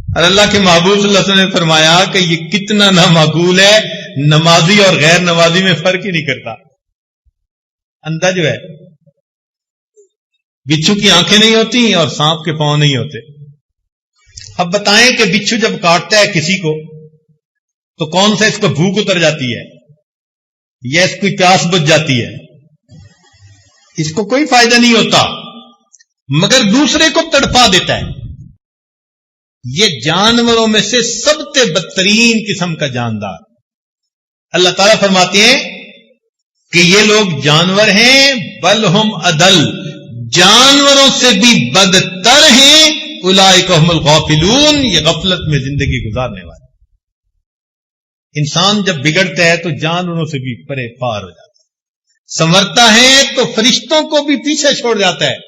اور اللہ کے محبوب صلی اللہ علیہ وسلم نے فرمایا کہ یہ کتنا نامعقول ہے، نمازی اور غیر نمازی میں فرق ہی نہیں کرتا. اندھا جو ہے، بچھو کی آنکھیں نہیں ہوتی اور سانپ کے پاؤں نہیں ہوتے. اب بتائیں کہ بچھو جب کاٹتا ہے کسی کو تو کون سا اس کو بھوک اتر جاتی ہے یا اس کی پیاس بجھ جاتی ہے؟ اس کو کوئی فائدہ نہیں ہوتا مگر دوسرے کو تڑپا دیتا ہے. یہ جانوروں میں سے سب سے بدترین قسم کا جاندار. اللہ تعالیٰ فرماتے ہیں کہ یہ لوگ جانور ہیں، بل ہم اضل، جانوروں سے بھی بدتر ہیں. اولئک هم الغافلون، یہ غفلت میں زندگی گزارنے والے. انسان جب بگڑتا ہے تو جانوروں سے بھی پرے پار ہو جاتا ہے. سنورتا ہے تو فرشتوں کو بھی پیچھے چھوڑ جاتا ہے.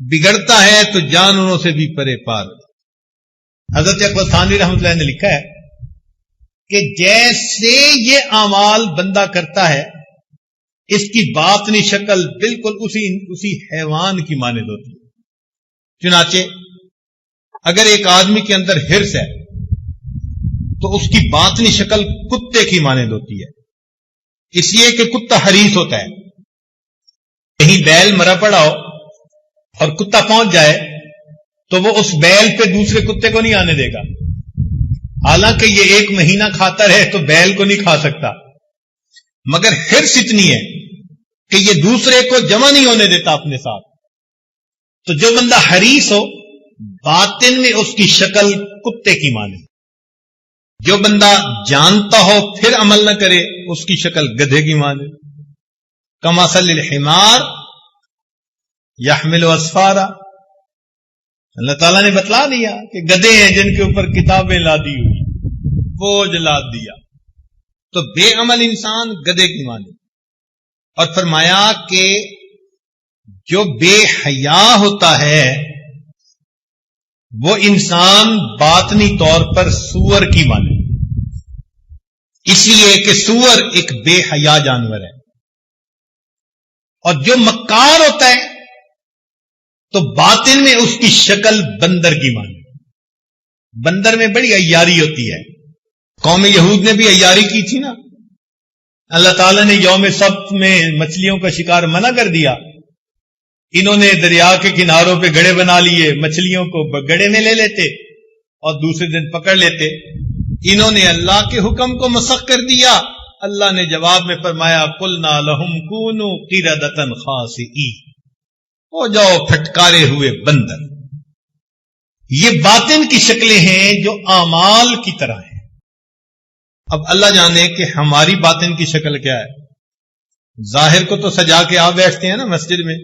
بگڑتا ہے تو جانوروں سے بھی پرے پار ہو جاتا ہے. حضرت اکبر ثانوی رحمۃ اللہ نے لکھا ہے کہ جیسے یہ اعمال بندہ کرتا ہے اس کی باطنی شکل بالکل اسی حیوان کی مانند ہوتی ہے. چنانچہ اگر ایک آدمی کے اندر حرص ہے تو اس کی باطنی شکل کتے کی مانند ہوتی ہے، اس لیے کہ کتا حریص ہوتا ہے. کہیں بیل مرا پڑا ہو اور کتا پہنچ جائے تو وہ اس بیل پہ دوسرے کتے کو نہیں آنے دے گا. حالانکہ یہ 1 مہینہ کھاتا رہے تو بیل کو نہیں کھا سکتا، مگر حرص اتنی ہے کہ یہ دوسرے کو جمع نہیں ہونے دیتا اپنے ساتھ. تو جو بندہ حریص ہو باطن میں اس کی شکل کتے کی مانے. جو بندہ جانتا ہو پھر عمل نہ کرے اس کی شکل گدھے کی مانے. کمثل الحمار یحمل اسفارا. اللہ تعالیٰ نے بتلا دیا کہ گدھے ہیں جن کے اوپر کتابیں لادی ہوئی، بوجھ لاد دیا. تو بے عمل انسان گدھے کی مانے. اور فرمایا کہ جو بے حیا ہوتا ہے وہ انسان باطنی طور پر سور کی مانے، اس لیے کہ سور ایک بے حیا جانور ہے. اور جو مکار ہوتا ہے تو باطن میں اس کی شکل بندر کی مانے. بندر میں بڑی عیاری ہوتی ہے. قوم یہود نے بھی عیاری کی تھی نا. اللہ تعالیٰ نے یوم سبت میں مچھلیوں کا شکار منع کر دیا. انہوں نے دریا کے کناروں پہ گڑے بنا لیے، مچھلیوں کو گڑے میں لے لیتے اور دوسرے دن پکڑ لیتے. انہوں نے اللہ کے حکم کو مسخ کر دیا. اللہ نے جواب میں فرمایا قلنا لہم کونوا قردۃ خاسئین، ہو جاؤ پھٹکارے ہوئے بندر. یہ باطن کی شکلیں ہیں جو اعمال کی طرح ہیں. اب اللہ جانے کہ ہماری باطن کی شکل کیا ہے. ظاہر کو تو سجا کے آپ بیٹھتے ہیں نا مسجد میں،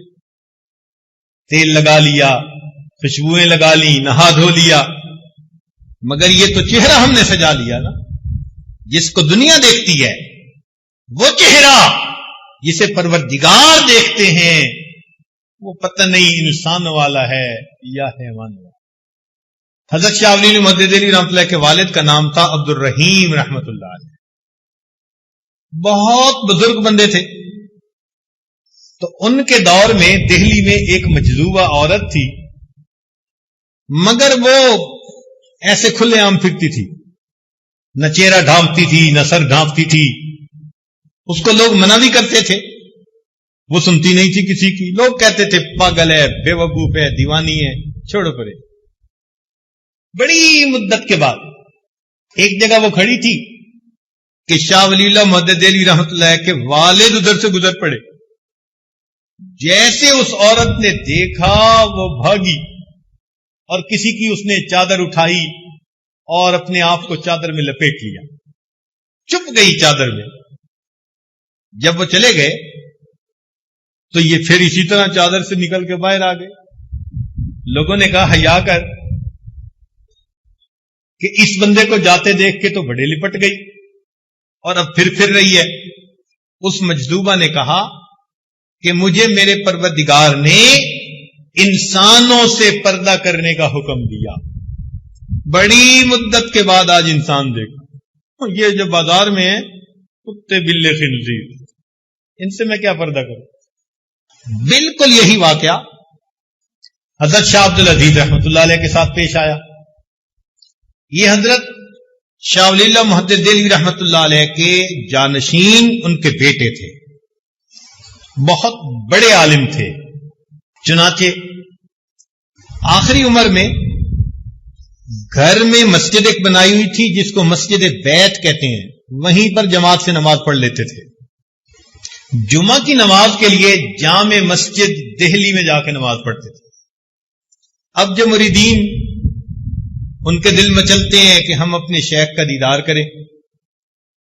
تیل لگا لیا، خوشبوئیں لگا لی، نہا دھو لیا، مگر یہ تو چہرہ ہم نے سجا لیا نا. جس کو دنیا دیکھتی ہے وہ چہرہ جسے پروردگار دیکھتے ہیں وہ پتہ نہیں انسان والا ہے یا حیوان والا. حضرت شاہ ولی محدث علی رحمۃ اللہ کے والد کا نام تھا عبد الرحیم رحمۃ اللہ علیہ. بہت بزرگ بندے تھے. تو ان کے دور میں دہلی میں ایک مجذوبہ عورت تھی، مگر وہ ایسے کھلے عام پھرتی تھی، نہ چہرہ ڈھانپتی تھی نہ سر ڈھانپتی تھی. اس کو لوگ منع بھی کرتے تھے، وہ سنتی نہیں تھی کسی کی. لوگ کہتے تھے پاگل ہے، بے وقوف ہے، دیوانی ہے، چھوڑو پرے. بڑی مدت کے بعد ایک جگہ وہ کھڑی تھی کہ شاہ ولی اللہ محدث علی رحمۃ اللہ کے والد ادھر سے گزر پڑے. جیسے اس عورت نے دیکھا وہ بھاگی اور کسی کی اس نے چادر اٹھائی اور اپنے آپ کو چادر میں لپیٹ لیا، چھپ گئی چادر میں. جب وہ چلے گئے تو یہ پھر اسی طرح چادر سے نکل کے باہر آ گئے. لوگوں نے کہا حیا کر، کہ اس بندے کو جاتے دیکھ کے تو بڑے لپٹ گئی اور اب پھر رہی ہے. اس مجذوبہ نے کہا کہ مجھے میرے پروردگار نے انسانوں سے پردہ کرنے کا حکم دیا. بڑی مدت کے بعد آج انسان دیکھا، یہ جو بازار میں ہے کتے بلے خنزیر، ان سے میں کیا پردہ کروں. بالکل یہی واقعہ حضرت شاہ عبد العزیز رحمۃ اللہ علیہ کے ساتھ پیش آیا. یہ حضرت شاہ ولی اللہ محدث دہلوی رحمۃ اللہ علیہ کے جانشین ان کے بیٹے تھے، بہت بڑے عالم تھے. چنانچہ آخری عمر میں گھر میں مسجد ایک بنائی ہوئی تھی جس کو مسجد بیت کہتے ہیں، وہیں پر جماعت سے نماز پڑھ لیتے تھے. جمعہ کی نماز کے لیے جامع مسجد دہلی میں جا کے نماز پڑھتے تھے. اب جو مریدین ان کے دل میں چلتے ہیں کہ ہم اپنے شیخ کا دیدار کریں،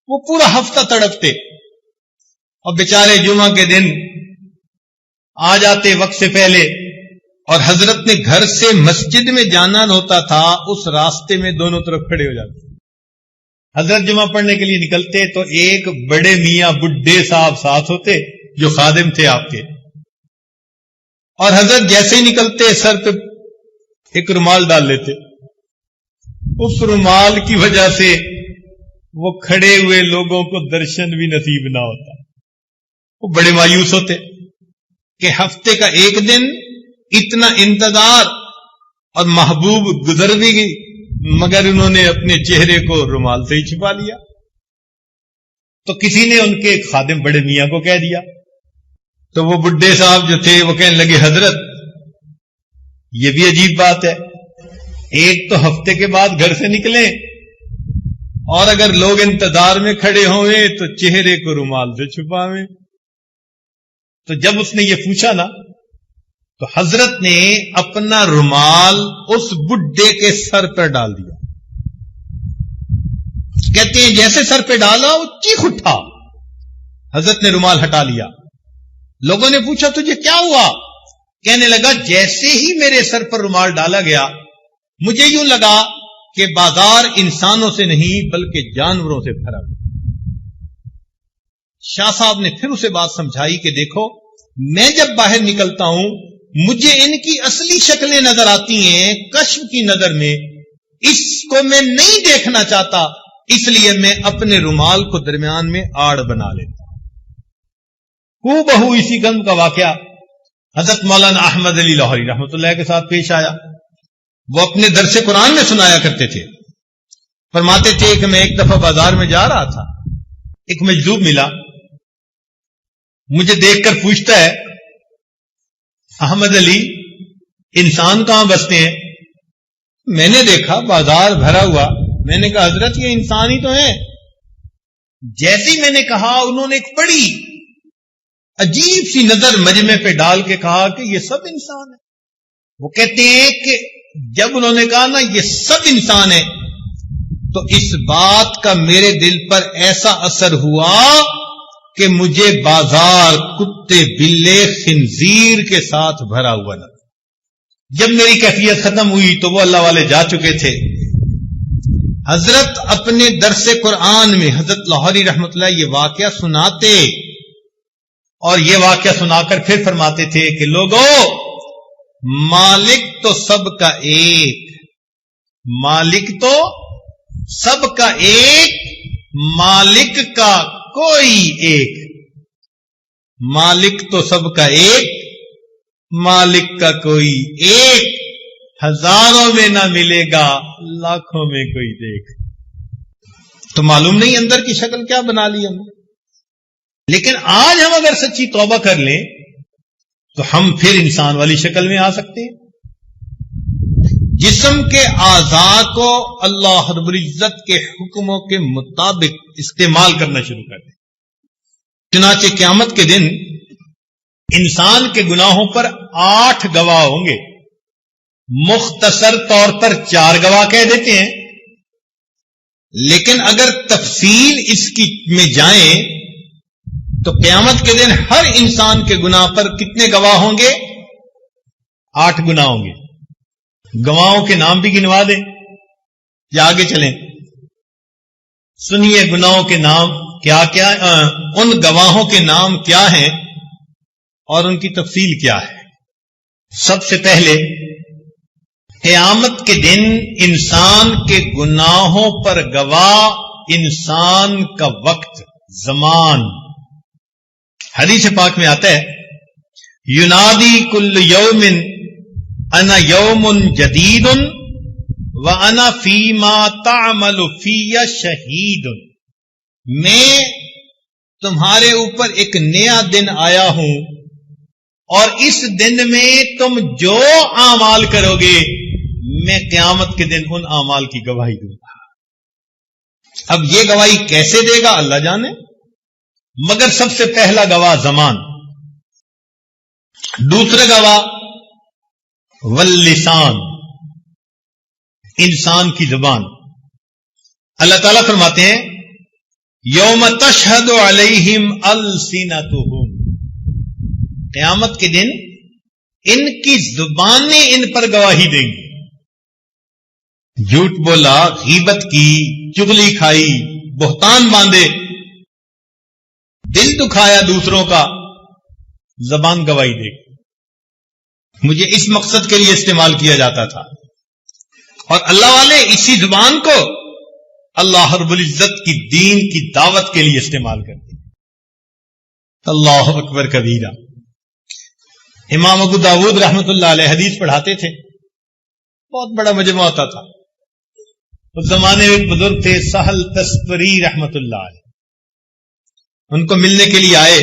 وہ پورا ہفتہ تڑپتے اور بیچارے جمعہ کے دن آ جاتے وقت سے پہلے، اور حضرت نے گھر سے مسجد میں جانا ہوتا تھا، اس راستے میں دونوں طرف کھڑے ہو جاتے. حضرت جمعہ پڑھنے کے لیے نکلتے تو ایک بڑے میاں بڈھے صاحب ساتھ ہوتے جو خادم تھے آپ کے، اور حضرت جیسے ہی نکلتے سر پہ ایک رومال ڈال لیتے. اس رومال کی وجہ سے وہ کھڑے ہوئے لوگوں کو درشن بھی نصیب نہ ہوتا. وہ بڑے مایوس ہوتے کہ ہفتے کا ایک دن اتنا انتظار اور محبوب گزر بھی گئی، مگر انہوں نے اپنے چہرے کو رومال سے ہی چھپا لیا. تو کسی نے ان کے خادم بڑے میاں کو کہہ دیا. تو وہ بڈھے صاحب جو تھے وہ کہنے لگے حضرت یہ بھی عجیب بات ہے، ایک تو ہفتے کے بعد گھر سے نکلیں اور اگر لوگ انتظار میں کھڑے ہوئے تو چہرے کو رومال سے چھپاویں. تو جب اس نے یہ پوچھا نا تو حضرت نے اپنا رومال اس بڈھے کے سر پر ڈال دیا. کہتے ہیں جیسے سر پہ ڈالا وہ چیخ اٹھا. حضرت نے رومال ہٹا لیا. لوگوں نے پوچھا تجھے کیا ہوا؟ کہنے لگا جیسے ہی میرے سر پر رومال ڈالا گیا مجھے یوں لگا کہ بازار انسانوں سے نہیں بلکہ جانوروں سے بھرا. شاہ صاحب نے پھر اسے بات سمجھائی کہ دیکھو میں جب باہر نکلتا ہوں مجھے ان کی اصلی شکلیں نظر آتی ہیں کشف کی نظر میں، اس کو میں نہیں دیکھنا چاہتا، اس لیے میں اپنے رومال کو درمیان میں آڑ بنا لیتا ہوں. ہو بہو اسی قسم کا واقعہ حضرت مولانا احمد علی لاہوری رحمۃ اللہ کے ساتھ پیش آیا. وہ اپنے درس قرآن میں سنایا کرتے تھے. فرماتے تھے کہ میں ایک دفعہ بازار میں جا رہا تھا، ایک مجذوب ملا، مجھے دیکھ کر پوچھتا ہے احمد علی انسان کہاں بستے ہیں؟ میں نے دیکھا بازار بھرا ہوا. میں نے کہا حضرت یہ انسان ہی تو ہیں. جیسے ہی میں نے کہا انہوں نے ایک بڑی عجیب سی نظر مجمع پہ ڈال کے کہا کہ یہ سب انسان ہیں. وہ کہتے ہیں کہ جب انہوں نے کہا نا یہ سب انسان ہیں تو اس بات کا میرے دل پر ایسا اثر ہوا کہ مجھے بازار کتے بلے خنزیر کے ساتھ بھرا ہوا لگا. جب میری کیفیت ختم ہوئی تو وہ اللہ والے جا چکے تھے. حضرت اپنے درس قرآن میں حضرت لاہوری رحمۃ اللہ یہ واقعہ سناتے اور یہ واقعہ سنا کر پھر فرماتے تھے کہ لوگوں، مالک تو سب کا ایک، مالک تو سب کا ایک، مالک کا کوئی ایک، مالک تو سب کا ایک، مالک کا کوئی ایک، ہزاروں میں نہ ملے گا لاکھوں میں کوئی دیکھ۔ تو معلوم نہیں اندر کی شکل کیا بنا لی ہم نے۔ لیکن آج ہم اگر سچی توبہ کر لیں تو ہم پھر انسان والی شکل میں آ سکتے ہیں، جسم کے اعضاء کو اللہ رب العزت کے حکموں کے مطابق استعمال کرنا شروع کر دیں۔ چنانچہ قیامت کے دن انسان کے گناہوں پر 8 گواہ ہوں گے، مختصر طور پر 4 گواہ کہہ دیتے ہیں، لیکن اگر تفصیل اس کی میں جائیں تو قیامت کے دن ہر انسان کے گناہ پر کتنے گواہ ہوں گے؟ 8 گناہ ہوں گے۔ گواہوں کے نام بھی گنوا دیں یا آگے چلیں؟ سنیے گناہوں کے نام کیا کیا، ان گواہوں کے نام کیا ہیں اور ان کی تفصیل کیا ہے۔ سب سے پہلے قیامت کے دن انسان کے گناہوں پر گواہ انسان کا وقت، زمان۔ حدیث پاک میں آتا ہے ینادی کل یوم انا یوم جدید وانا فیما تعمل فی شہید، میں تمہارے اوپر ایک نیا دن آیا ہوں اور اس دن میں تم جو اعمال کرو گے میں قیامت کے دن ان اعمال کی گواہی دوں گا۔ اب یہ گواہی کیسے دے گا اللہ جانے، مگر سب سے پہلا گواہ زمان، دوسرا گواہ واللسان، انسان کی زبان۔ اللہ تعالیٰ فرماتے ہیں یوم تشہد علیہم السنتہم، قیامت کے دن ان کی زبانیں ان پر گواہی دیں گی۔ جھوٹ بولا، غیبت کی، چغلی کھائی، بہتان باندھے، دل دکھایا دوسروں کا، زبان گواہی دے گی۔ مجھے اس مقصد کے لیے استعمال کیا جاتا تھا، اور اللہ والے اسی زبان کو اللہ رب العزت کی دین کی دعوت کے لیے استعمال کرتے ہیں۔ اللہ اکبر کبیرہ۔ امام ابو داود رحمت اللہ علیہ حدیث پڑھاتے تھے، بہت بڑا مجمع ہوتا تھا۔ اس زمانے میں ایک بزرگ تھے سہل تستری رحمت اللہ علیہ، ان کو ملنے کے لیے آئے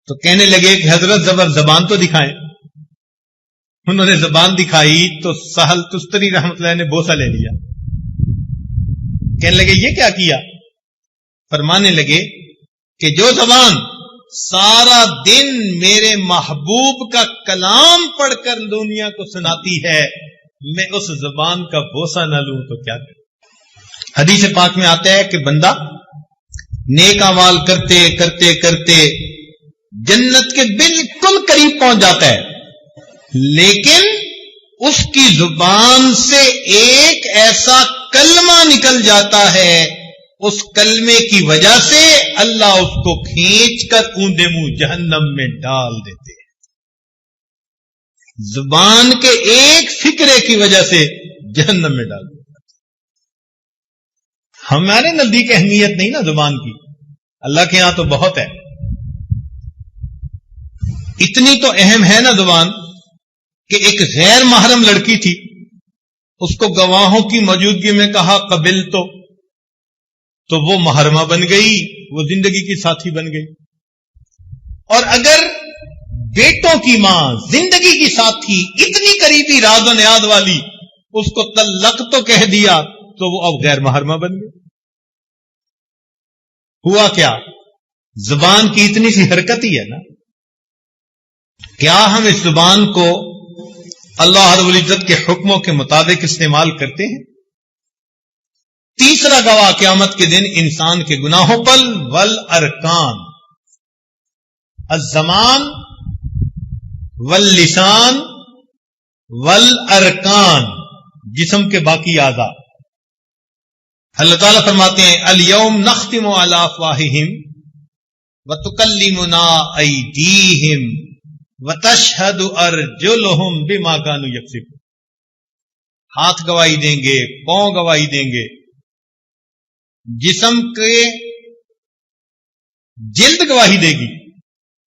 تو کہنے لگے کہ حضرت زبان تو دکھائیں۔ انہوں نے زبان دکھائی تو سہل تستری رحمت اللہ نے بوسہ لے لیا۔ کہنے لگے یہ کیا کیا؟ فرمانے لگے کہ جو زبان سارا دن میرے محبوب کا کلام پڑھ کر دنیا کو سناتی ہے، میں اس زبان کا بوسہ نہ لوں تو کیا کروں؟ حدیث پاک میں آتا ہے کہ بندہ نیک اعمال کرتے کرتے کرتے جنت کے بالکل قریب پہنچ جاتا ہے، لیکن اس کی زبان سے ایک ایسا کلمہ نکل جاتا ہے، اس کلمے کی وجہ سے اللہ اس کو کھینچ کر اونڈے منہ جہنم میں ڈال دیتے ہیں۔ زبان کے ایک فکرے کی وجہ سے جہنم میں ڈال دیتے ہیں۔ ہمارے نزدیک اہمیت نہیں نا زبان کی، اللہ کے ہاں تو بہت ہے۔ اتنی تو اہم ہے نا زبان کہ ایک غیر محرم لڑکی تھی، اس کو گواہوں کی موجودگی میں کہا قبل تو وہ محرمہ بن گئی، وہ زندگی کی ساتھی بن گئی۔ اور اگر بیٹوں کی ماں زندگی کی ساتھی اتنی قریبی راز و نیاز والی اس کو طلق تو کہہ دیا تو وہ اب غیر محرمہ بن گئی۔ ہوا کیا؟ زبان کی اتنی سی حرکت ہی ہے نا۔ کیا ہم اس زبان کو اللہ رب العزت کے حکموں کے مطابق استعمال کرتے ہیں؟ تیسرا گواہ قیامت کے دن انسان کے گناہوں پر والارکان، الزمان واللسان والارکان، جسم کے باقی اعضاء۔ اللہ تعالیٰ فرماتے ہیں الیوم نختم علی افواہہم وَتُكَلِّمُنَا أَيْدِيهِمْ وَتَشْهَدُ أَرْجُلُهُمْ بِمَا كَانُوا يَكْسِبُونَ، ہاتھ گواہی دیں گے، پاؤں گواہی دیں گے، جسم کے جلد گواہی دے گی۔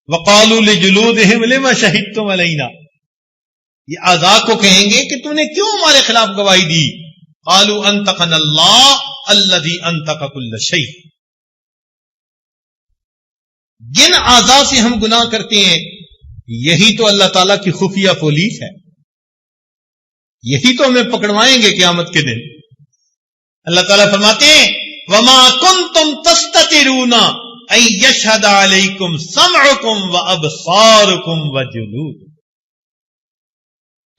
وَقَالُوا لِجُلُودِهِمْ لِمَ شَهِدتُّمْ عَلَيْنَا، یہ اعضاء کو کہیں گے کہ تم نے کیوں ہمارے خلاف گواہی دی؟ قَالُوا أَنطَقَنَا اللَّهُ الَّذِي أَنطَقَ كُلَّ شَيْءٍ، جن اعضاء سے ہم گناہ کرتے ہیں یہی تو اللہ تعالیٰ کی خفیہ پولیس ہے، یہی تو ہمیں پکڑوائیں گے قیامت کے دن۔ اللہ تعالیٰ فرماتے ہیں وَمَا كُنْتُمْ تَسْتَتِرُونَ أَن يَشْهَدَ عَلَيْكُمْ سَمْعُكُمْ وَأَبْصَارُكُمْ وَجُلُودُكُمْ،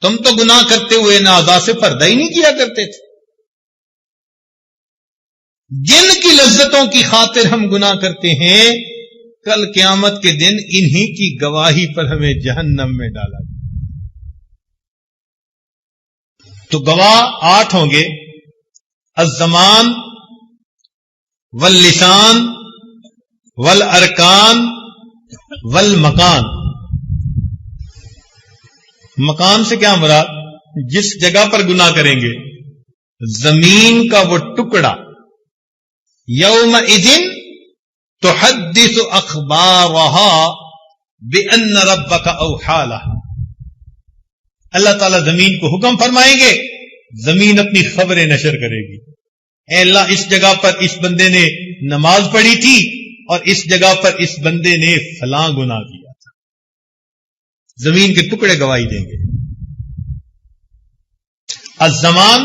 تم تو گناہ کرتے ہوئے ان اعضاء سے پردہ ہی نہیں کیا کرتے تھے۔ جن کی لذتوں کی خاطر ہم گناہ کرتے ہیں، کل قیامت کے دن انہی کی گواہی پر ہمیں جہنم میں ڈالا جائے۔ تو گواہ 8 ہوں گے، الزمان واللسان والارکان والمکان۔ مکان سے کیا مراد؟ جس جگہ پر گناہ کریں گے، زمین کا وہ ٹکڑا، یومئذ تحدث اخبارها بان ربک اوحی لها، اللہ تعالیٰ زمین کو حکم فرمائیں گے، زمین اپنی خبریں نشر کرے گی، اے اللہ اس جگہ پر اس بندے نے نماز پڑھی تھی اور اس جگہ پر اس بندے نے فلاں گناہ کیا تھا، زمین کے ٹکڑے گواہی دیں گے۔ الزمان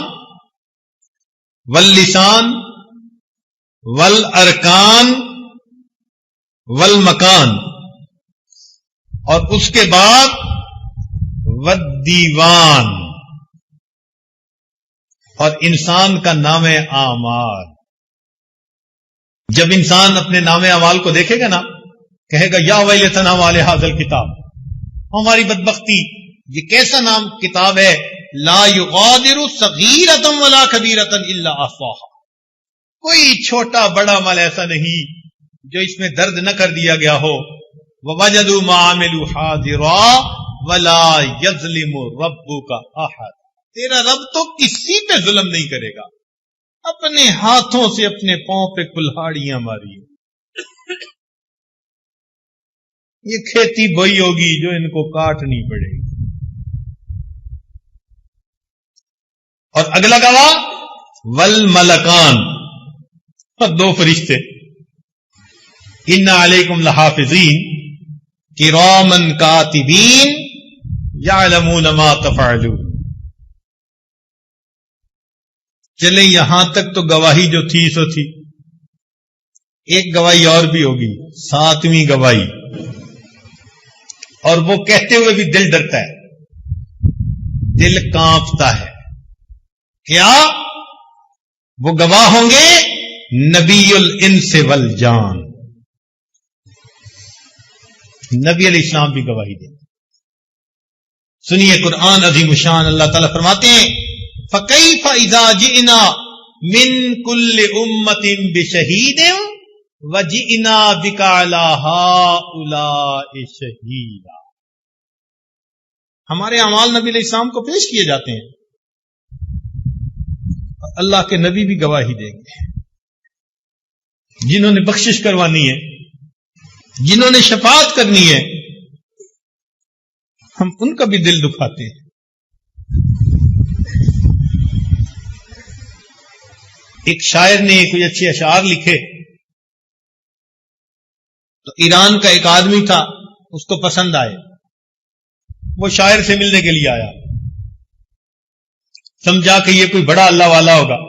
واللسان والارکان والمکان، اور اس کے بعد والدیوان، اور انسان کا نام اعمال۔ جب انسان اپنے نام اعمال کو دیکھے گا نا، کہے گا یا ویلتنا مال ھذا الکتاب، ہماری بدبختی، یہ کیسا نام کتاب ہے، لا یغادر صغیرۃ ولا کبیرۃ الا احصاها، کوئی چھوٹا بڑا عمل ایسا نہیں جو اس میں درد نہ کر دیا گیا ہو۔ ووجدوا ما عملوا حاضرا ولا یظلم ربک احد، تیرا رب تو کسی پہ ظلم نہیں کرے گا، اپنے ہاتھوں سے اپنے پاؤں پہ کلہاڑیاں ماری، یہ کھیتی بوئی ہوگی جو ان کو کاٹنی پڑے گی۔ اور اگلا گواہ والملکان، اور 2 فرشتے، ان علیکم لحافظین کراما کاتبین یعلمون ما تفعلون۔ چلیں یہاں تک تو گواہی جو تھی سو تھی، ایک گواہی اور بھی ہوگی، 7ویں گواہی، اور وہ کہتے ہوئے بھی دل ڈرتا ہے، دل کانپتا ہے۔ کیا؟ وہ گواہ ہوں گے نبی الانس والجان، نبی علیہ السلام بھی گواہی دیں۔ سنیے قرآن عظیم الشان، اللہ تعالیٰ فرماتے ہیں فَكَيْفَ إِذَا جِئْنَا مِن كُلِّ أُمَّةٍ بِشَهِيدٍ وَجِئْنَا بِكَ عَلَى هَؤُلَاءِ شَهِيدًا، ہمارے اعمال نبی علیہ السلام کو پیش کیے جاتے ہیں، اللہ کے نبی بھی گواہی دیں گے، جنہوں نے بخشش کروانی ہے، جنہوں نے شفاعت کرنی ہے، ہم ان کا بھی دل دکھاتے ہیں۔ ایک شاعر نے کوئی اچھے اشعار لکھے، تو ایران کا ایک آدمی تھا، اس کو پسند آئے، وہ شاعر سے ملنے کے لیے آیا، سمجھا کہ یہ کوئی بڑا اللہ والا ہوگا،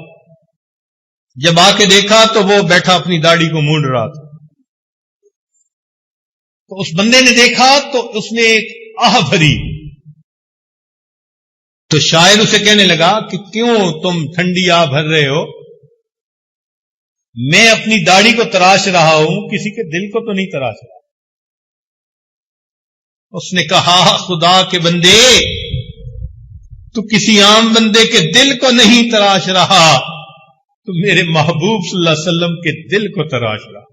جب آ کے دیکھا تو وہ بیٹھا اپنی داڑھی کو مونڈ رہا تھا، تو اس بندے نے دیکھا تو اس نے ایک آہ بھری، تو شاعر اسے کہنے لگا کہ کیوں تم ٹھنڈی آہ بھر رہے ہو، میں اپنی داڑھی کو تراش رہا ہوں، کسی کے دل کو تو نہیں تراش رہا۔ اس نے کہا خدا کے بندے، تو کسی عام بندے کے دل کو نہیں تراش رہا، تو میرے محبوب صلی اللہ علیہ وسلم کے دل کو تراش رہا۔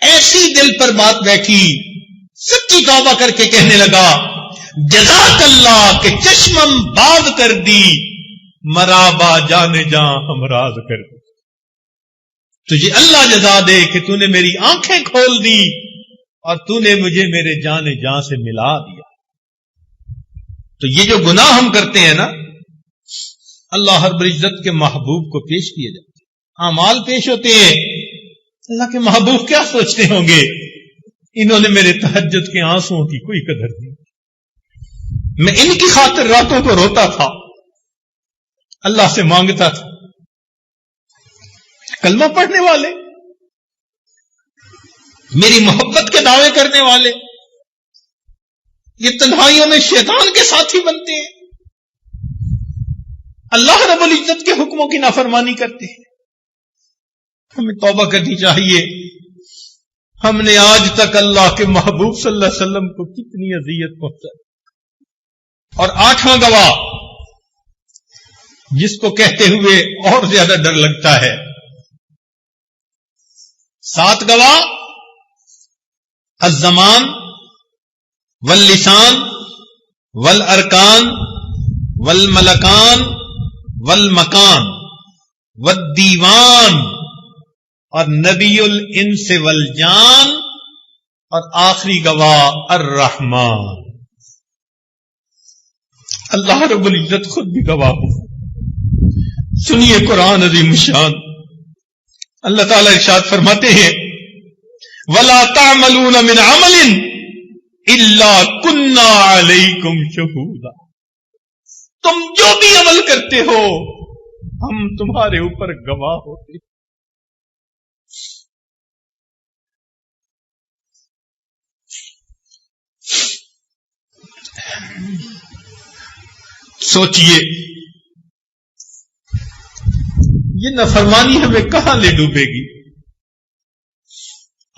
ایسی دل پر بات بیٹھی، سچی توبہ کر کے کہنے لگا جزاک اللہ کہ چشمم باز کر دی، مرابا جانے جاں ہمراز کر دی، تجھے اللہ جزا دے کہ تو نے میری آنکھیں کھول دی اور تو نے مجھے میرے جانے جاں سے ملا دیا۔ تو یہ جو گناہ ہم کرتے ہیں نا، اللہ رب العزت کے محبوب کو پیش کیے جاتے ہیں، اعمال پیش ہوتے ہیں، اللہ کے محبوب کیا سوچتے ہوں گے، انہوں نے میرے تہجد کے آنسوؤں کی کوئی قدر نہیں، میں ان کی خاطر راتوں کو روتا تھا، اللہ سے مانگتا تھا۔ کلمہ پڑھنے والے، میری محبت کے دعوے کرنے والے، یہ تنہائیوں میں شیطان کے ساتھی بنتے ہیں، اللہ رب العزت کے حکموں کی نافرمانی کرتے ہیں۔ ہمیں توبہ کرنی چاہیے۔ ہم نے آج تک اللہ کے محبوب صلی اللہ علیہ وسلم کو کتنی اذیت پہنچائی۔ اور 8واں گواہ جس کو کہتے ہوئے اور زیادہ ڈر لگتا ہے، 7 گواہ الزمان واللسان والارکان والملکان والمکان والدیوان اور نبی الانس والجان، اور آخری گواہ الرحمن۔ اللہ رب العزت خود بھی گواہ ہو۔ سنیے قرآن عظیم الشان، اللہ تعالی ارشاد فرماتے ہیں وَلَا تَعْمَلُونَ مِنْ عَمَلٍ إِلَّا كُنَّا عَلَيْكُمْ شُهُودًا، تم جو بھی عمل کرتے ہو ہم تمہارے اوپر گواہ ہوتے ہیں۔ سوچئے یہ نافرمانی ہمیں کہاں لے ڈوبے گی؟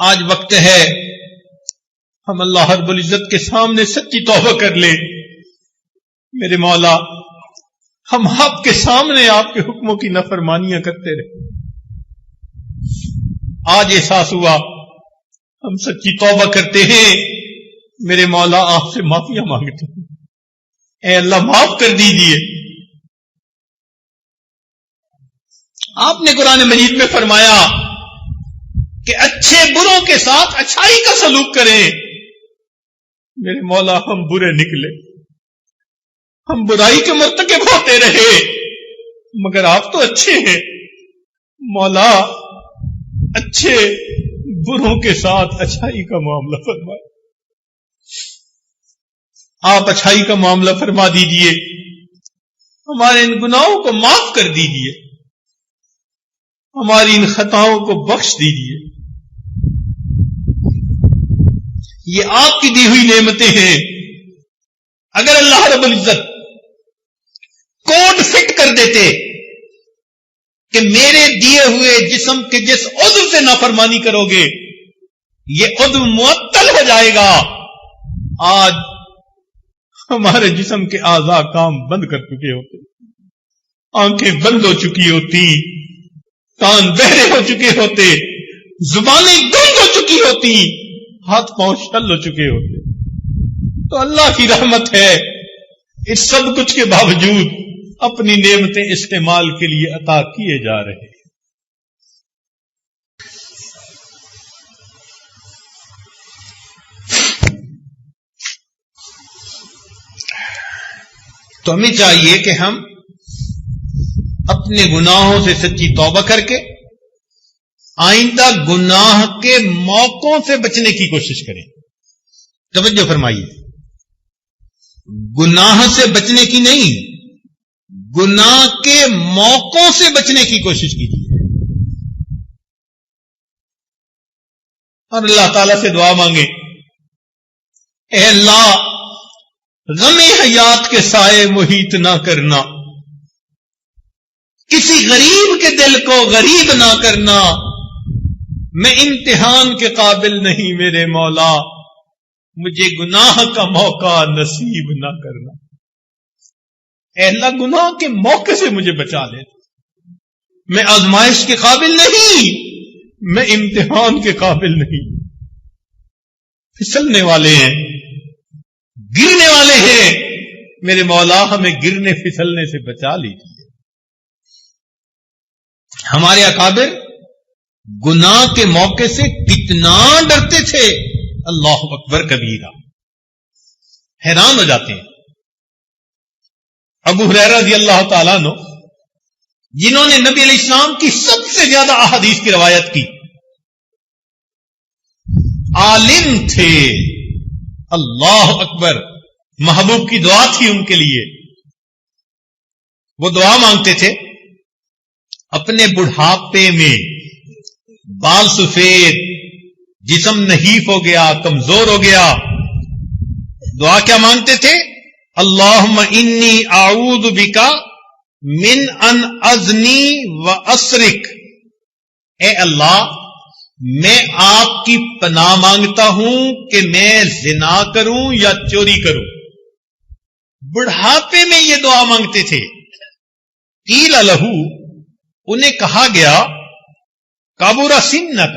آج وقت ہے ہم اللہ رب العزت کے سامنے سچی توبہ کر لیں۔ میرے مولا، ہم آپ کے سامنے آپ کے حکموں کی نافرمانیاں کرتے رہے، آج احساس ہوا ہم سچی توبہ کرتے ہیں، میرے مولا آپ سے معافیاں مانگتے ہیں، اے اللہ معاف کر دیجئے۔ آپ نے قرآن مجید میں فرمایا کہ اچھے بروں کے ساتھ اچھائی کا سلوک کریں۔ میرے مولا ہم برے نکلے، ہم برائی کے مرتکب ہوتے رہے، مگر آپ تو اچھے ہیں مولا، اچھے بروں کے ساتھ اچھائی کا معاملہ فرمائے، آپ اچھائی کا معاملہ فرما دیجئے، ہمارے ان گناہوں کو معاف کر دیجئے، ہماری ان خطاؤں کو بخش دیجئے۔ یہ آپ کی دی ہوئی نعمتیں ہیں، اگر اللہ رب العزت کوڈ فٹ کر دیتے کہ میرے دیے ہوئے جسم کے جس عضو سے نافرمانی کرو گے یہ عضو معطل ہو جائے گا، آج ہمارے جسم کے اعضاء کام بند کر چکے ہوتے، آنکھیں بند ہو چکی ہوتی، کان بہرے ہو چکے ہوتے، زبانیں گنگ ہو چکی ہوتی، ہاتھ پاؤں شل ہو چکے ہوتے۔ تو اللہ کی رحمت ہے، اس سب کچھ کے باوجود اپنی نعمتیں استعمال کے لیے عطا کیے جا رہے ہیں۔ تو ہمیں چاہیے کہ ہم اپنے گناہوں سے سچی توبہ کر کے آئندہ گناہ کے موقعوں سے بچنے کی کوشش کریں۔ توجہ فرمائیے، گناہ سے بچنے کی نہیں، گناہ کے موقعوں سے بچنے کی کوشش کیجیے، اور اللہ تعالی سے دعا مانگے، اے اللہ غم حیات کے سائے محیط نہ کرنا، کسی غریب کے دل کو غریب نہ کرنا، میں امتحان کے قابل نہیں میرے مولا، مجھے گناہ کا موقع نصیب نہ کرنا۔ اے اللہ گناہ کے موقع سے مجھے بچا لے، میں آزمائش کے قابل نہیں، میں امتحان کے قابل نہیں، پھسلنے والے ہیں، گرنے والے ہیں، میرے مولا ہمیں گرنے پھسلنے سے بچا لیجیے۔ ہمارے اکابر گناہ کے موقع سے کتنا ڈرتے تھے، اللہ اکبر کبیرہ، حیران ہو جاتے ہیں۔ ابو ہریرہ رضی اللہ تعالیٰ عنہ، جنہوں نے نبی علیہ السلام کی سب سے زیادہ احادیث کی روایت کی، عالم تھے، اللہ اکبر، محبوب کی دعا تھی ان کے لیے۔ وہ دعا مانگتے تھے اپنے بڑھاپے میں، بال سفید، جسم نحیف ہو گیا، کمزور ہو گیا، دعا کیا مانگتے تھے؟ اللہم انی اعوذ بک من ان ازنی و اسرک، اے اللہ میں آپ کی پناہ مانگتا ہوں کہ میں زنا کروں یا چوری کروں۔ بڑھاپے میں یہ دعا مانگتے تھے۔ قیل لہو، انہیں کہا گیا کبر سنک،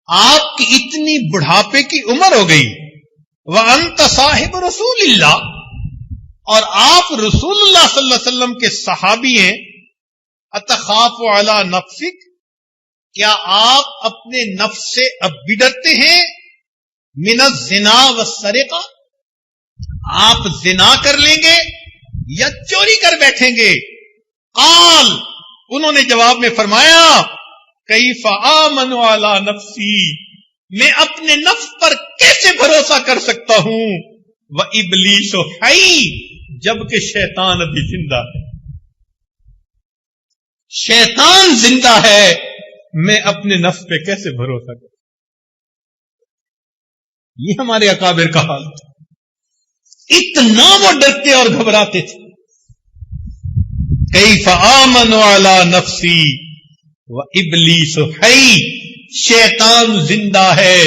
آپ کی اتنی بڑھاپے کی عمر ہو گئی، وانت صاحب رسول اللہ، اور آپ رسول اللہ صلی اللہ علیہ وسلم کے صحابی ہیں، اتخاف علی نفسک، کیا آپ اپنے نفس سے اب بھی ڈرتے ہیں؟ من الزنا والسرقہ، آپ زنا کر لیں گے یا چوری کر بیٹھیں گے؟ قال، انہوں نے جواب میں فرمایا کیف آمن علی نفسی، میں اپنے نفس پر کیسے بھروسہ کر سکتا ہوں، وابلیس حی، جبکہ شیطان ابھی زندہ ہے، شیطان زندہ ہے، میں اپنے نفس پہ کیسے بھروسہ کروں؟ یہ ہمارے اکابر کا حال تھا، اتنا وہ ڈرتے اور گھبراتے تھے۔ کیف آمن علی نفسی وابلیس حی، شیطان زندہ ہے،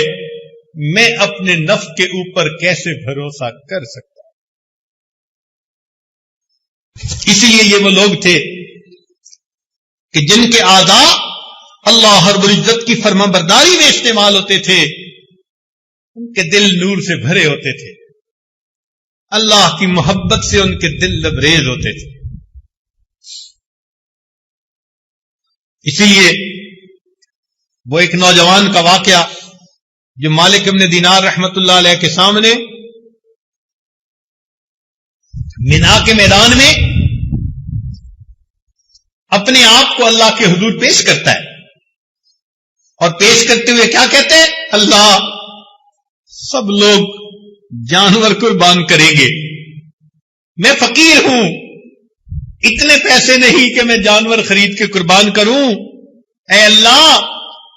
میں اپنے نفس کے اوپر کیسے بھروسہ کر سکتا ہوں؟ اسی لیے یہ وہ لوگ تھے کہ جن کے اعضاء اللہ رب العزت کی فرما برداری میں استعمال ہوتے تھے، ان کے دل نور سے بھرے ہوتے تھے، اللہ کی محبت سے ان کے دل لبریز ہوتے تھے۔ اسی لیے وہ ایک نوجوان کا واقعہ جو مالک ابن دینار رحمت اللہ علیہ کے سامنے مینا کے میدان میں اپنے آپ کو اللہ کے حضور پیش کرتا ہے، اور پیش کرتے ہوئے کیا کہتے ہیں؟ اللہ، سب لوگ جانور قربان کریں گے، میں فقیر ہوں، اتنے پیسے نہیں کہ میں جانور خرید کے قربان کروں، اے اللہ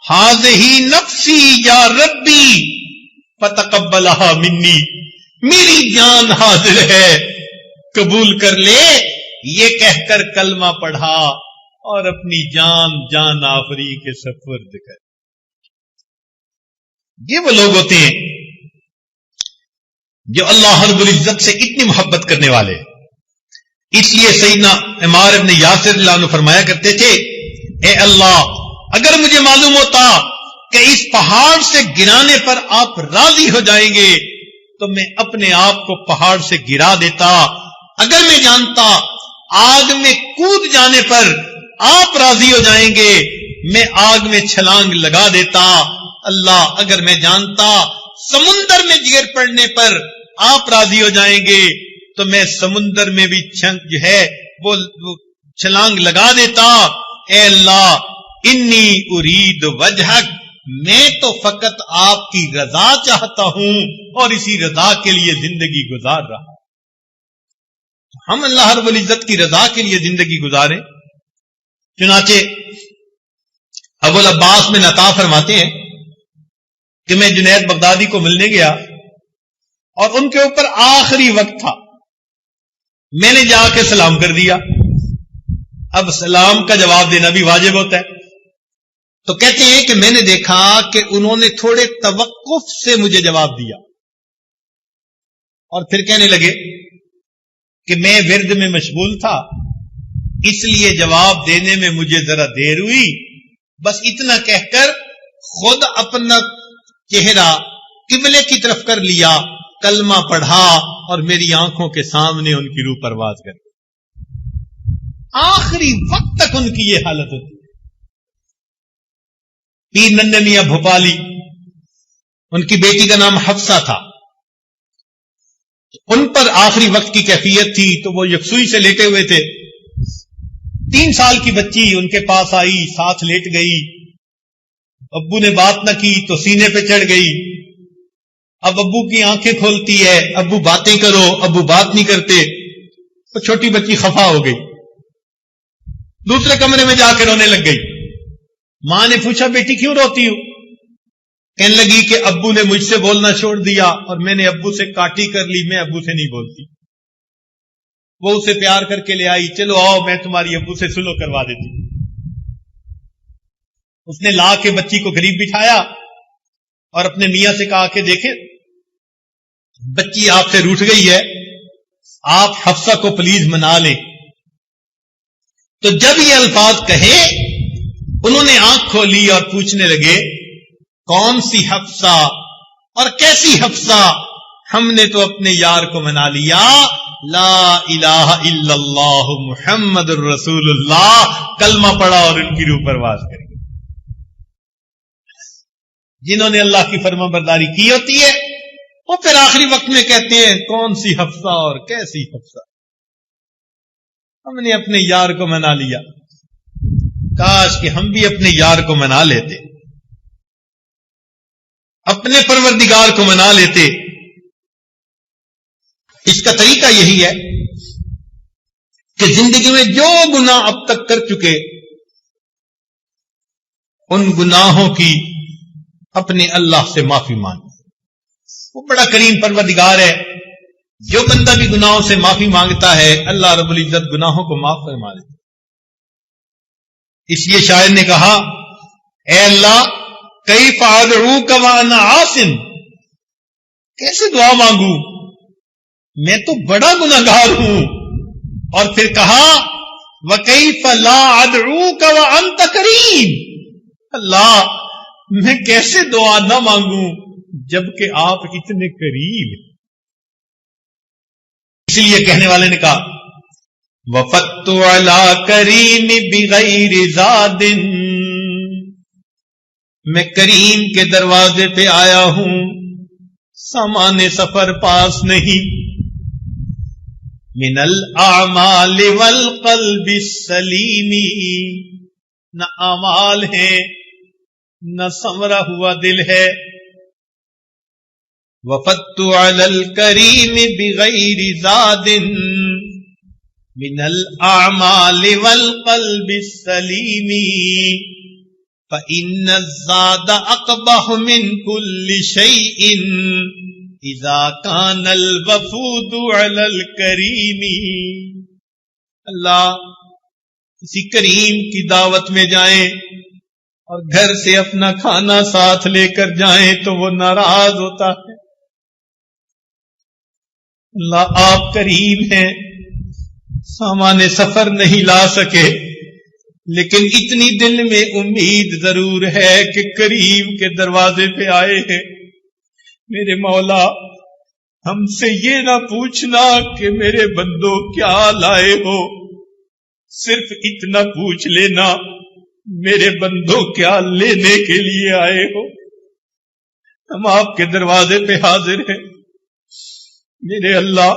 ہذہ نفسی یا ربی فتقبلھا منی، میری جان حاضر ہے، قبول کر لے، یہ کہہ کر کلمہ پڑھا اور اپنی جان آفری کے سپرد کر۔ یہ وہ لوگ ہوتے ہیں جو اللہ رب العزت سے اتنی محبت کرنے والے۔ اس لیے سیدنا عمار ابن یاسر اللہ عنہ فرمایا کرتے تھے، اے اللہ اگر مجھے معلوم ہوتا کہ اس پہاڑ سے گرانے پر آپ راضی ہو جائیں گے تو میں اپنے آپ کو پہاڑ سے گرا دیتا، اگر میں جانتا آگ میں کود جانے پر آپ راضی ہو جائیں گے میں آگ میں چھلانگ لگا دیتا، اللہ اگر میں جانتا سمندر میں گر پڑنے پر آپ راضی ہو جائیں گے تو میں سمندر میں بھی جو ہے وہ چھلانگ لگا دیتا۔ اے اللہ انی ارید وجہک، میں تو فقط آپ کی رضا چاہتا ہوں اور اسی رضا کے لیے زندگی گزار رہا ہوں۔ ہم اللہ رب العزت کی رضا کے لیے زندگی گزاریں۔ چنانچہ ابو العباس میں عطا فرماتے ہیں کہ میں جنید بغدادی کو ملنے گیا اور ان کے اوپر آخری وقت تھا، میں نے جا کے سلام کر دیا۔ اب سلام کا جواب دینا بھی واجب ہوتا ہے، تو کہتے ہیں کہ میں نے دیکھا کہ انہوں نے تھوڑے توقف سے مجھے جواب دیا اور پھر کہنے لگے کہ میں ورد میں مشغول تھا، اس لیے جواب دینے میں مجھے ذرا دیر ہوئی، بس اتنا کہہ کر خود اپنا چہرہ قبلے کی طرف کر لیا، کلمہ پڑھا اور میری آنکھوں کے سامنے ان کی روح پرواز کر آخری وقت تک ان کی یہ حالت ہوتی ہے۔ پیر ننھے میاں بھوپالی، ان کی بیٹی کا نام حفصہ تھا، ان پر آخری وقت کی کیفیت تھی تو وہ یکسوئی سے لیٹے ہوئے تھے۔ 3 سال کی بچی ان کے پاس آئی، ساتھ لیٹ گئی، ابو نے بات نہ کی تو سینے پہ چڑھ گئی۔ اب ابو کی آنکھیں کھولتی ہے، ابو باتیں کرو، ابو بات نہیں کرتے، تو چھوٹی بچی خفا ہو گئی، دوسرے کمرے میں جا کے رونے لگ گئی۔ ماں نے پوچھا بیٹی کیوں روتی ہو؟ کہنے لگی کہ ابو نے مجھ سے بولنا چھوڑ دیا اور میں نے ابو سے کاٹی کر لی، میں ابو سے نہیں بولتی۔ وہ اسے پیار کر کے لے آئی، چلو آؤ میں تمہاری ابو سے سلو کروا دیتی ہوں۔ اس نے لا کے بچی کو قریب بٹھایا اور اپنے میاں سے کہا کہ دیکھیں بچی آپ سے روٹھ گئی ہے، آپ حفصہ کو پلیز منا لیں۔ تو جب یہ الفاظ کہے انہوں نے آنکھ کھولی اور پوچھنے لگے کون سی حفصہ اور کیسی حفصہ؟ ہم نے تو اپنے یار کو منا لیا، لا الہ الا اللہ محمد الرسول اللہ، کلمہ پڑھا اور ان کی روح پرواز کر گئی۔ جنہوں نے اللہ کی فرما برداری کی ہوتی ہے وہ پھر آخری وقت میں کہتے ہیں کون سی حفصہ اور کیسی حفصہ، ہم نے اپنے یار کو منا لیا۔ کاش کہ ہم بھی اپنے یار کو منا لیتے، اپنے پروردگار کو منا لیتے۔ اس کا طریقہ یہی ہے کہ زندگی میں جو گناہ اب تک کر چکے ان گناہوں کی اپنے اللہ سے معافی مانگ، وہ بڑا کریم پروردگار ہے، جو بندہ بھی گناہوں سے معافی مانگتا ہے اللہ رب العزت گناہوں کو معاف فرما دیتا۔ اس لیے شاعر نے کہا اے اللہ کیف ادعوک وانا عاصٍ، کیسے دعا مانگوں میں تو بڑا گناہگار ہوں۔ اور پھر کہا وکیف لا ادعوک وانت کریم، اللہ میں کیسے دعا نہ مانگوں جبکہ آپ اتنے قریب۔ اسی لیے کہنے والے نے کہا وفدت علی کریم بغیر زاد، میں کریم کے دروازے پہ آیا ہوں، سامان سفر پاس نہیں۔ من الاعمال والقلب السلیم، نہ اعمال ہیں نہ سنورا ہوا دل ہے۔ وفدت علی الکریم بغیر زاد، من الاعمال والقلب السلیم، فإن الزاد أقبح من كل شيء إذا كان الوفود على الكريم۔ اللہ کسی کریم کی دعوت میں جائیں اور گھر سے اپنا کھانا ساتھ لے کر جائیں تو وہ ناراض ہوتا ہے۔ اللہ آپ کریم ہیں، سامان سفر نہیں لا سکے لیکن اتنی دل میں امید ضرور ہے کہ کریم کے دروازے پہ آئے ہیں۔ میرے مولا ہم سے یہ نہ پوچھنا کہ میرے بندوں کیا لائے ہو، صرف اتنا پوچھ لینا میرے بندوں کیا لینے کے لیے آئے ہو۔ ہم آپ کے دروازے پہ حاضر ہیں میرے اللہ،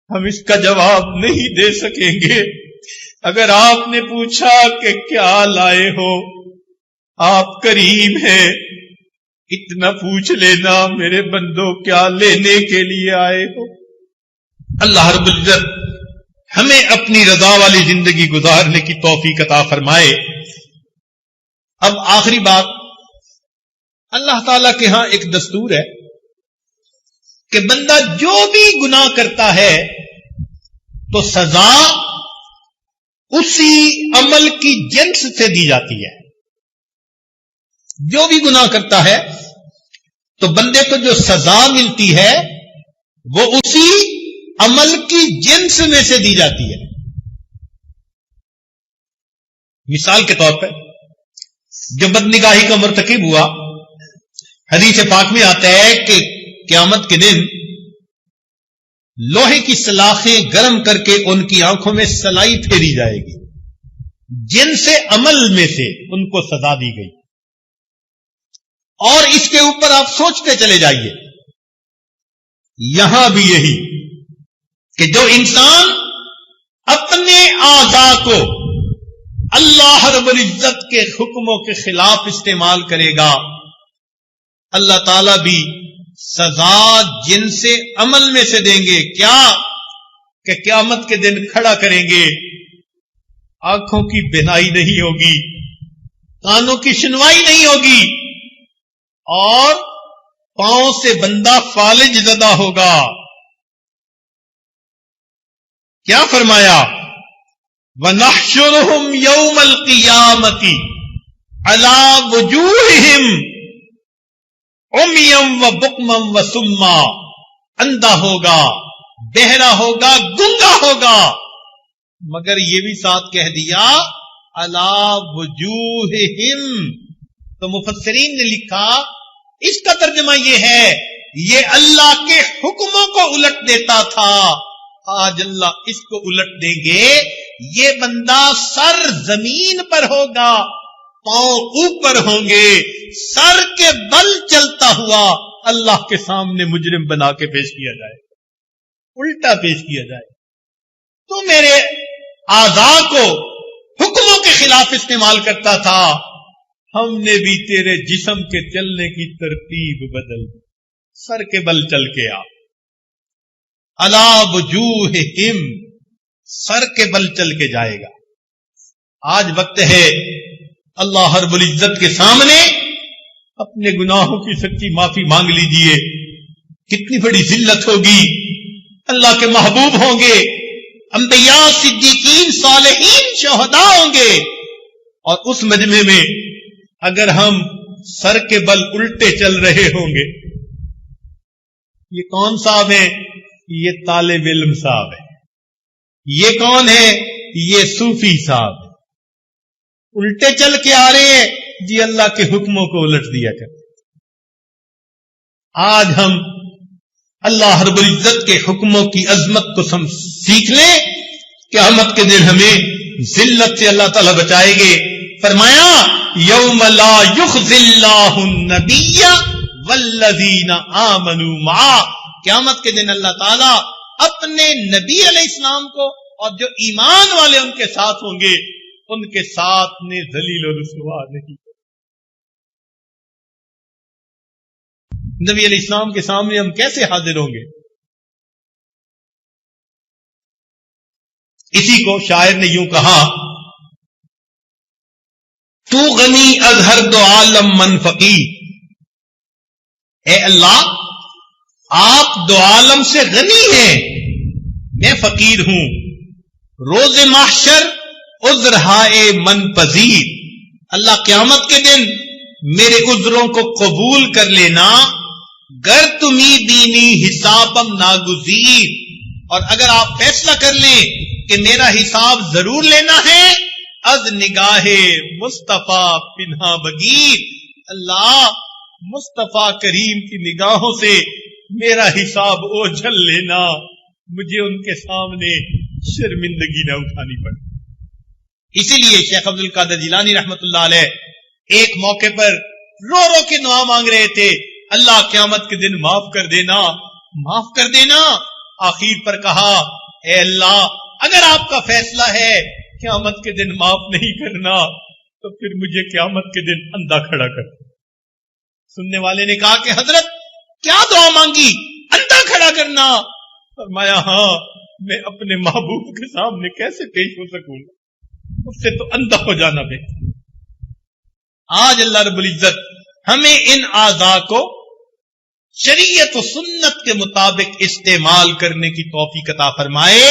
ہم اس کا جواب نہیں دے سکیں گے۔ اگر آپ نے پوچھا کہ کیا لائے ہو، آپ کریم ہیں، اتنا پوچھ لینا میرے بندوں کیا لینے کے لیے آئے ہو۔ اللہ رب العزت ہمیں اپنی رضا والی زندگی گزارنے کی توفیق عطا فرمائے۔ اب آخری بات، اللہ تعالی کے ہاں ایک دستور ہے کہ بندہ جو بھی گناہ کرتا ہے تو سزا اسی عمل کی جنس سے دی جاتی ہے۔ جو بھی گناہ کرتا ہے تو بندے کو جو سزا ملتی ہے وہ اسی عمل کی جنس میں سے دی جاتی ہے۔ مثال کے طور پر جو بدنگاہی کا مرتکب ہوا، حدیث پاک میں آتا ہے کہ قیامت کے دن لوہے کی سلاخیں گرم کر کے ان کی آنکھوں میں سلائی پھیری جائے گی، جن سے عمل میں سے ان کو سزا دی گئی. اور اس کے اوپر آپ سوچتے چلے جائیے، یہاں بھی یہی کہ جو انسان اپنے اعضاء کو اللہ رب العزت کے حکموں کے خلاف استعمال کرے گا، اللہ تعالیٰ بھی سزا جن سے عمل میں سے دیں گے. کیا کہ قیامت کے دن کھڑا کریں گے، آنکھوں کی بینائی نہیں ہوگی، کانوں کی سنوائی نہیں ہوگی، اور پاؤں سے بندہ فالج زدہ ہوگا. کیا فرمایا؟ وَنَحْشُرُهُمْ يَوْمَ الْقِيَامَةِ عَلَى وُجُوهِهِمْ عُمْيًا وَبُكْمًا وَصُمًّا. اندھا ہوگا، بہرا ہوگا، گنگا ہوگا، مگر یہ بھی ساتھ کہہ دیا عَلَى وُجُوهِهِمْ. تو مفسرین نے لکھا اس کا ترجمہ یہ ہے، یہ اللہ کے حکموں کو الٹ دیتا تھا، آج اللہ اس کو الٹ دیں گے. یہ بندہ سر زمین پر ہوگا، پاؤں اوپر ہوں گے، سر کے بل چلتا ہوا اللہ کے سامنے مجرم بنا کے پیش کیا جائے، الٹا پیش کیا جائے. تو میرے اعضاء کو حکموں کے خلاف استعمال کرتا تھا، ہم نے بھی تیرے جسم کے چلنے کی ترتیب بدل دی، سر کے بل چل کے آ. عَلَى وُجُوهِهِمْ، سر کے بل چل کے جائے گا. آج وقت ہے اللہ رب العزت کے سامنے اپنے گناہوں کی سچی معافی مانگ لیجئے. کتنی بڑی ذلت ہوگی. اللہ کے محبوب ہوں گے، انبیاء، صدیقین، صالحین، شہداء ہوں گے، اور اس مجمع میں اگر ہم سر کے بل الٹے چل رہے ہوں گے. یہ کون صاحب ہے؟ یہ طالب علم صاحب ہے. یہ کون ہے؟ یہ صوفی صاحب ہے. الٹے چل کے آ رہے ہیں جی، اللہ کے حکموں کو الٹ دیا کرتے. آج ہم اللہ رب العزت کے حکموں کی عظمت کو سیکھ لیں. قیامت کے دن ہمیں ذلت سے اللہ تعالیٰ بچائے گے. فرمایا یوم لا یخزی اللہ النبی والذین آمنوا معہ. قیامت کے دن اللہ تعالیٰ اپنے نبی علیہ السلام کو اور جو ایمان والے ان کے ساتھ ہوں گے ان کے ساتھ نے ذلیل و رسوا نہیں. نبی علیہ السلام کے سامنے ہم کیسے حاضر ہوں گے؟ اسی کو شاعر نے یوں کہا، تو غنی از ہر دو عالم من فقیر. اے اللہ، آپ دو عالم سے غنی ہیں، میں فقیر ہوں. روز محشر عذر ہائے من پذیر. اللہ قیامت کے دن میرے عذروں کو قبول کر لینا. گر تمہیں بینی حسابم ناگزیر. اور اگر آپ فیصلہ کر لیں کہ میرا حساب ضرور لینا ہے، از نگاہ مصطفیٰ پنہا بگیر. اللہ، مصطفیٰ کریم کی نگاہوں سے میرا حساب اوجھل لینا، مجھے ان کے سامنے شرمندگی نہ اٹھانی پڑے. اسی لیے شیخ عبد القادر جیلانی رحمت اللہ علیہ ایک موقع پر رو رو کے دعا مانگ رہے تھے، اللہ قیامت کے دن معاف کر دینا، معاف کر دینا. آخر پر کہا، اے اللہ، اگر آپ کا فیصلہ ہے قیامت کے دن معاف نہیں کرنا تو پھر مجھے قیامت کے دن اندھا کھڑا کر. سننے والے نے کہا کہ حضرت کیا دعا مانگی؟ اندھا کھڑا کرنا. فرمایا ہاں، میں اپنے محبوب کے سامنے کیسے پیش ہو سکوں گا، اس سے تو اندھا ہو جانا بہتر. آج اللہ رب العزت ہمیں ان اعضاء کو شریعت و سنت کے مطابق استعمال کرنے کی توفیق عطا فرمائے.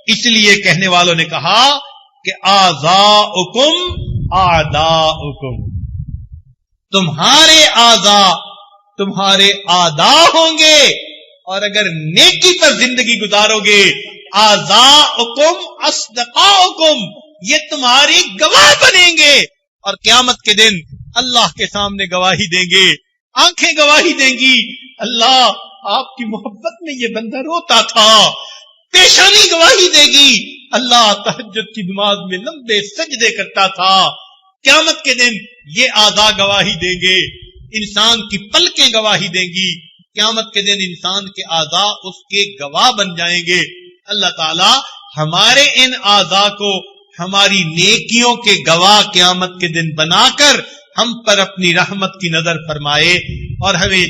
اس لیے کہنے والوں نے کہا کہ اعضاؤکم اعداؤکم، تمہارے اعضاء تمہارے اعداء ہوں گے، اور اگر نیکی پر زندگی گزارو گے اعضاؤکم اصدقاؤکم، یہ تمہاری گواہ بنیں گے. اور قیامت کے دن اللہ کے سامنے گواہی دیں گے، آنکھیں گواہی دیں گی، اللہ آپ کی محبت میں یہ بندہ روتا تھا، پیشانی گواہی دے گی، اللہ تہجد کی نماز میں لمبے سجدے کرتا تھا۔ قیامت کے دن یہ اعضاء گواہی دیں گے، انسان کی پلکیں گواہی دیں گی، قیامت کے دن انسان کے اعضاء اس کے گواہ بن جائیں گے۔ اللہ تعالی ہمارے ان اعضاء کو ہماری نیکیوں کے گواہ قیامت کے دن بنا کر ہم پر اپنی رحمت کی نظر فرمائے اور ہمیں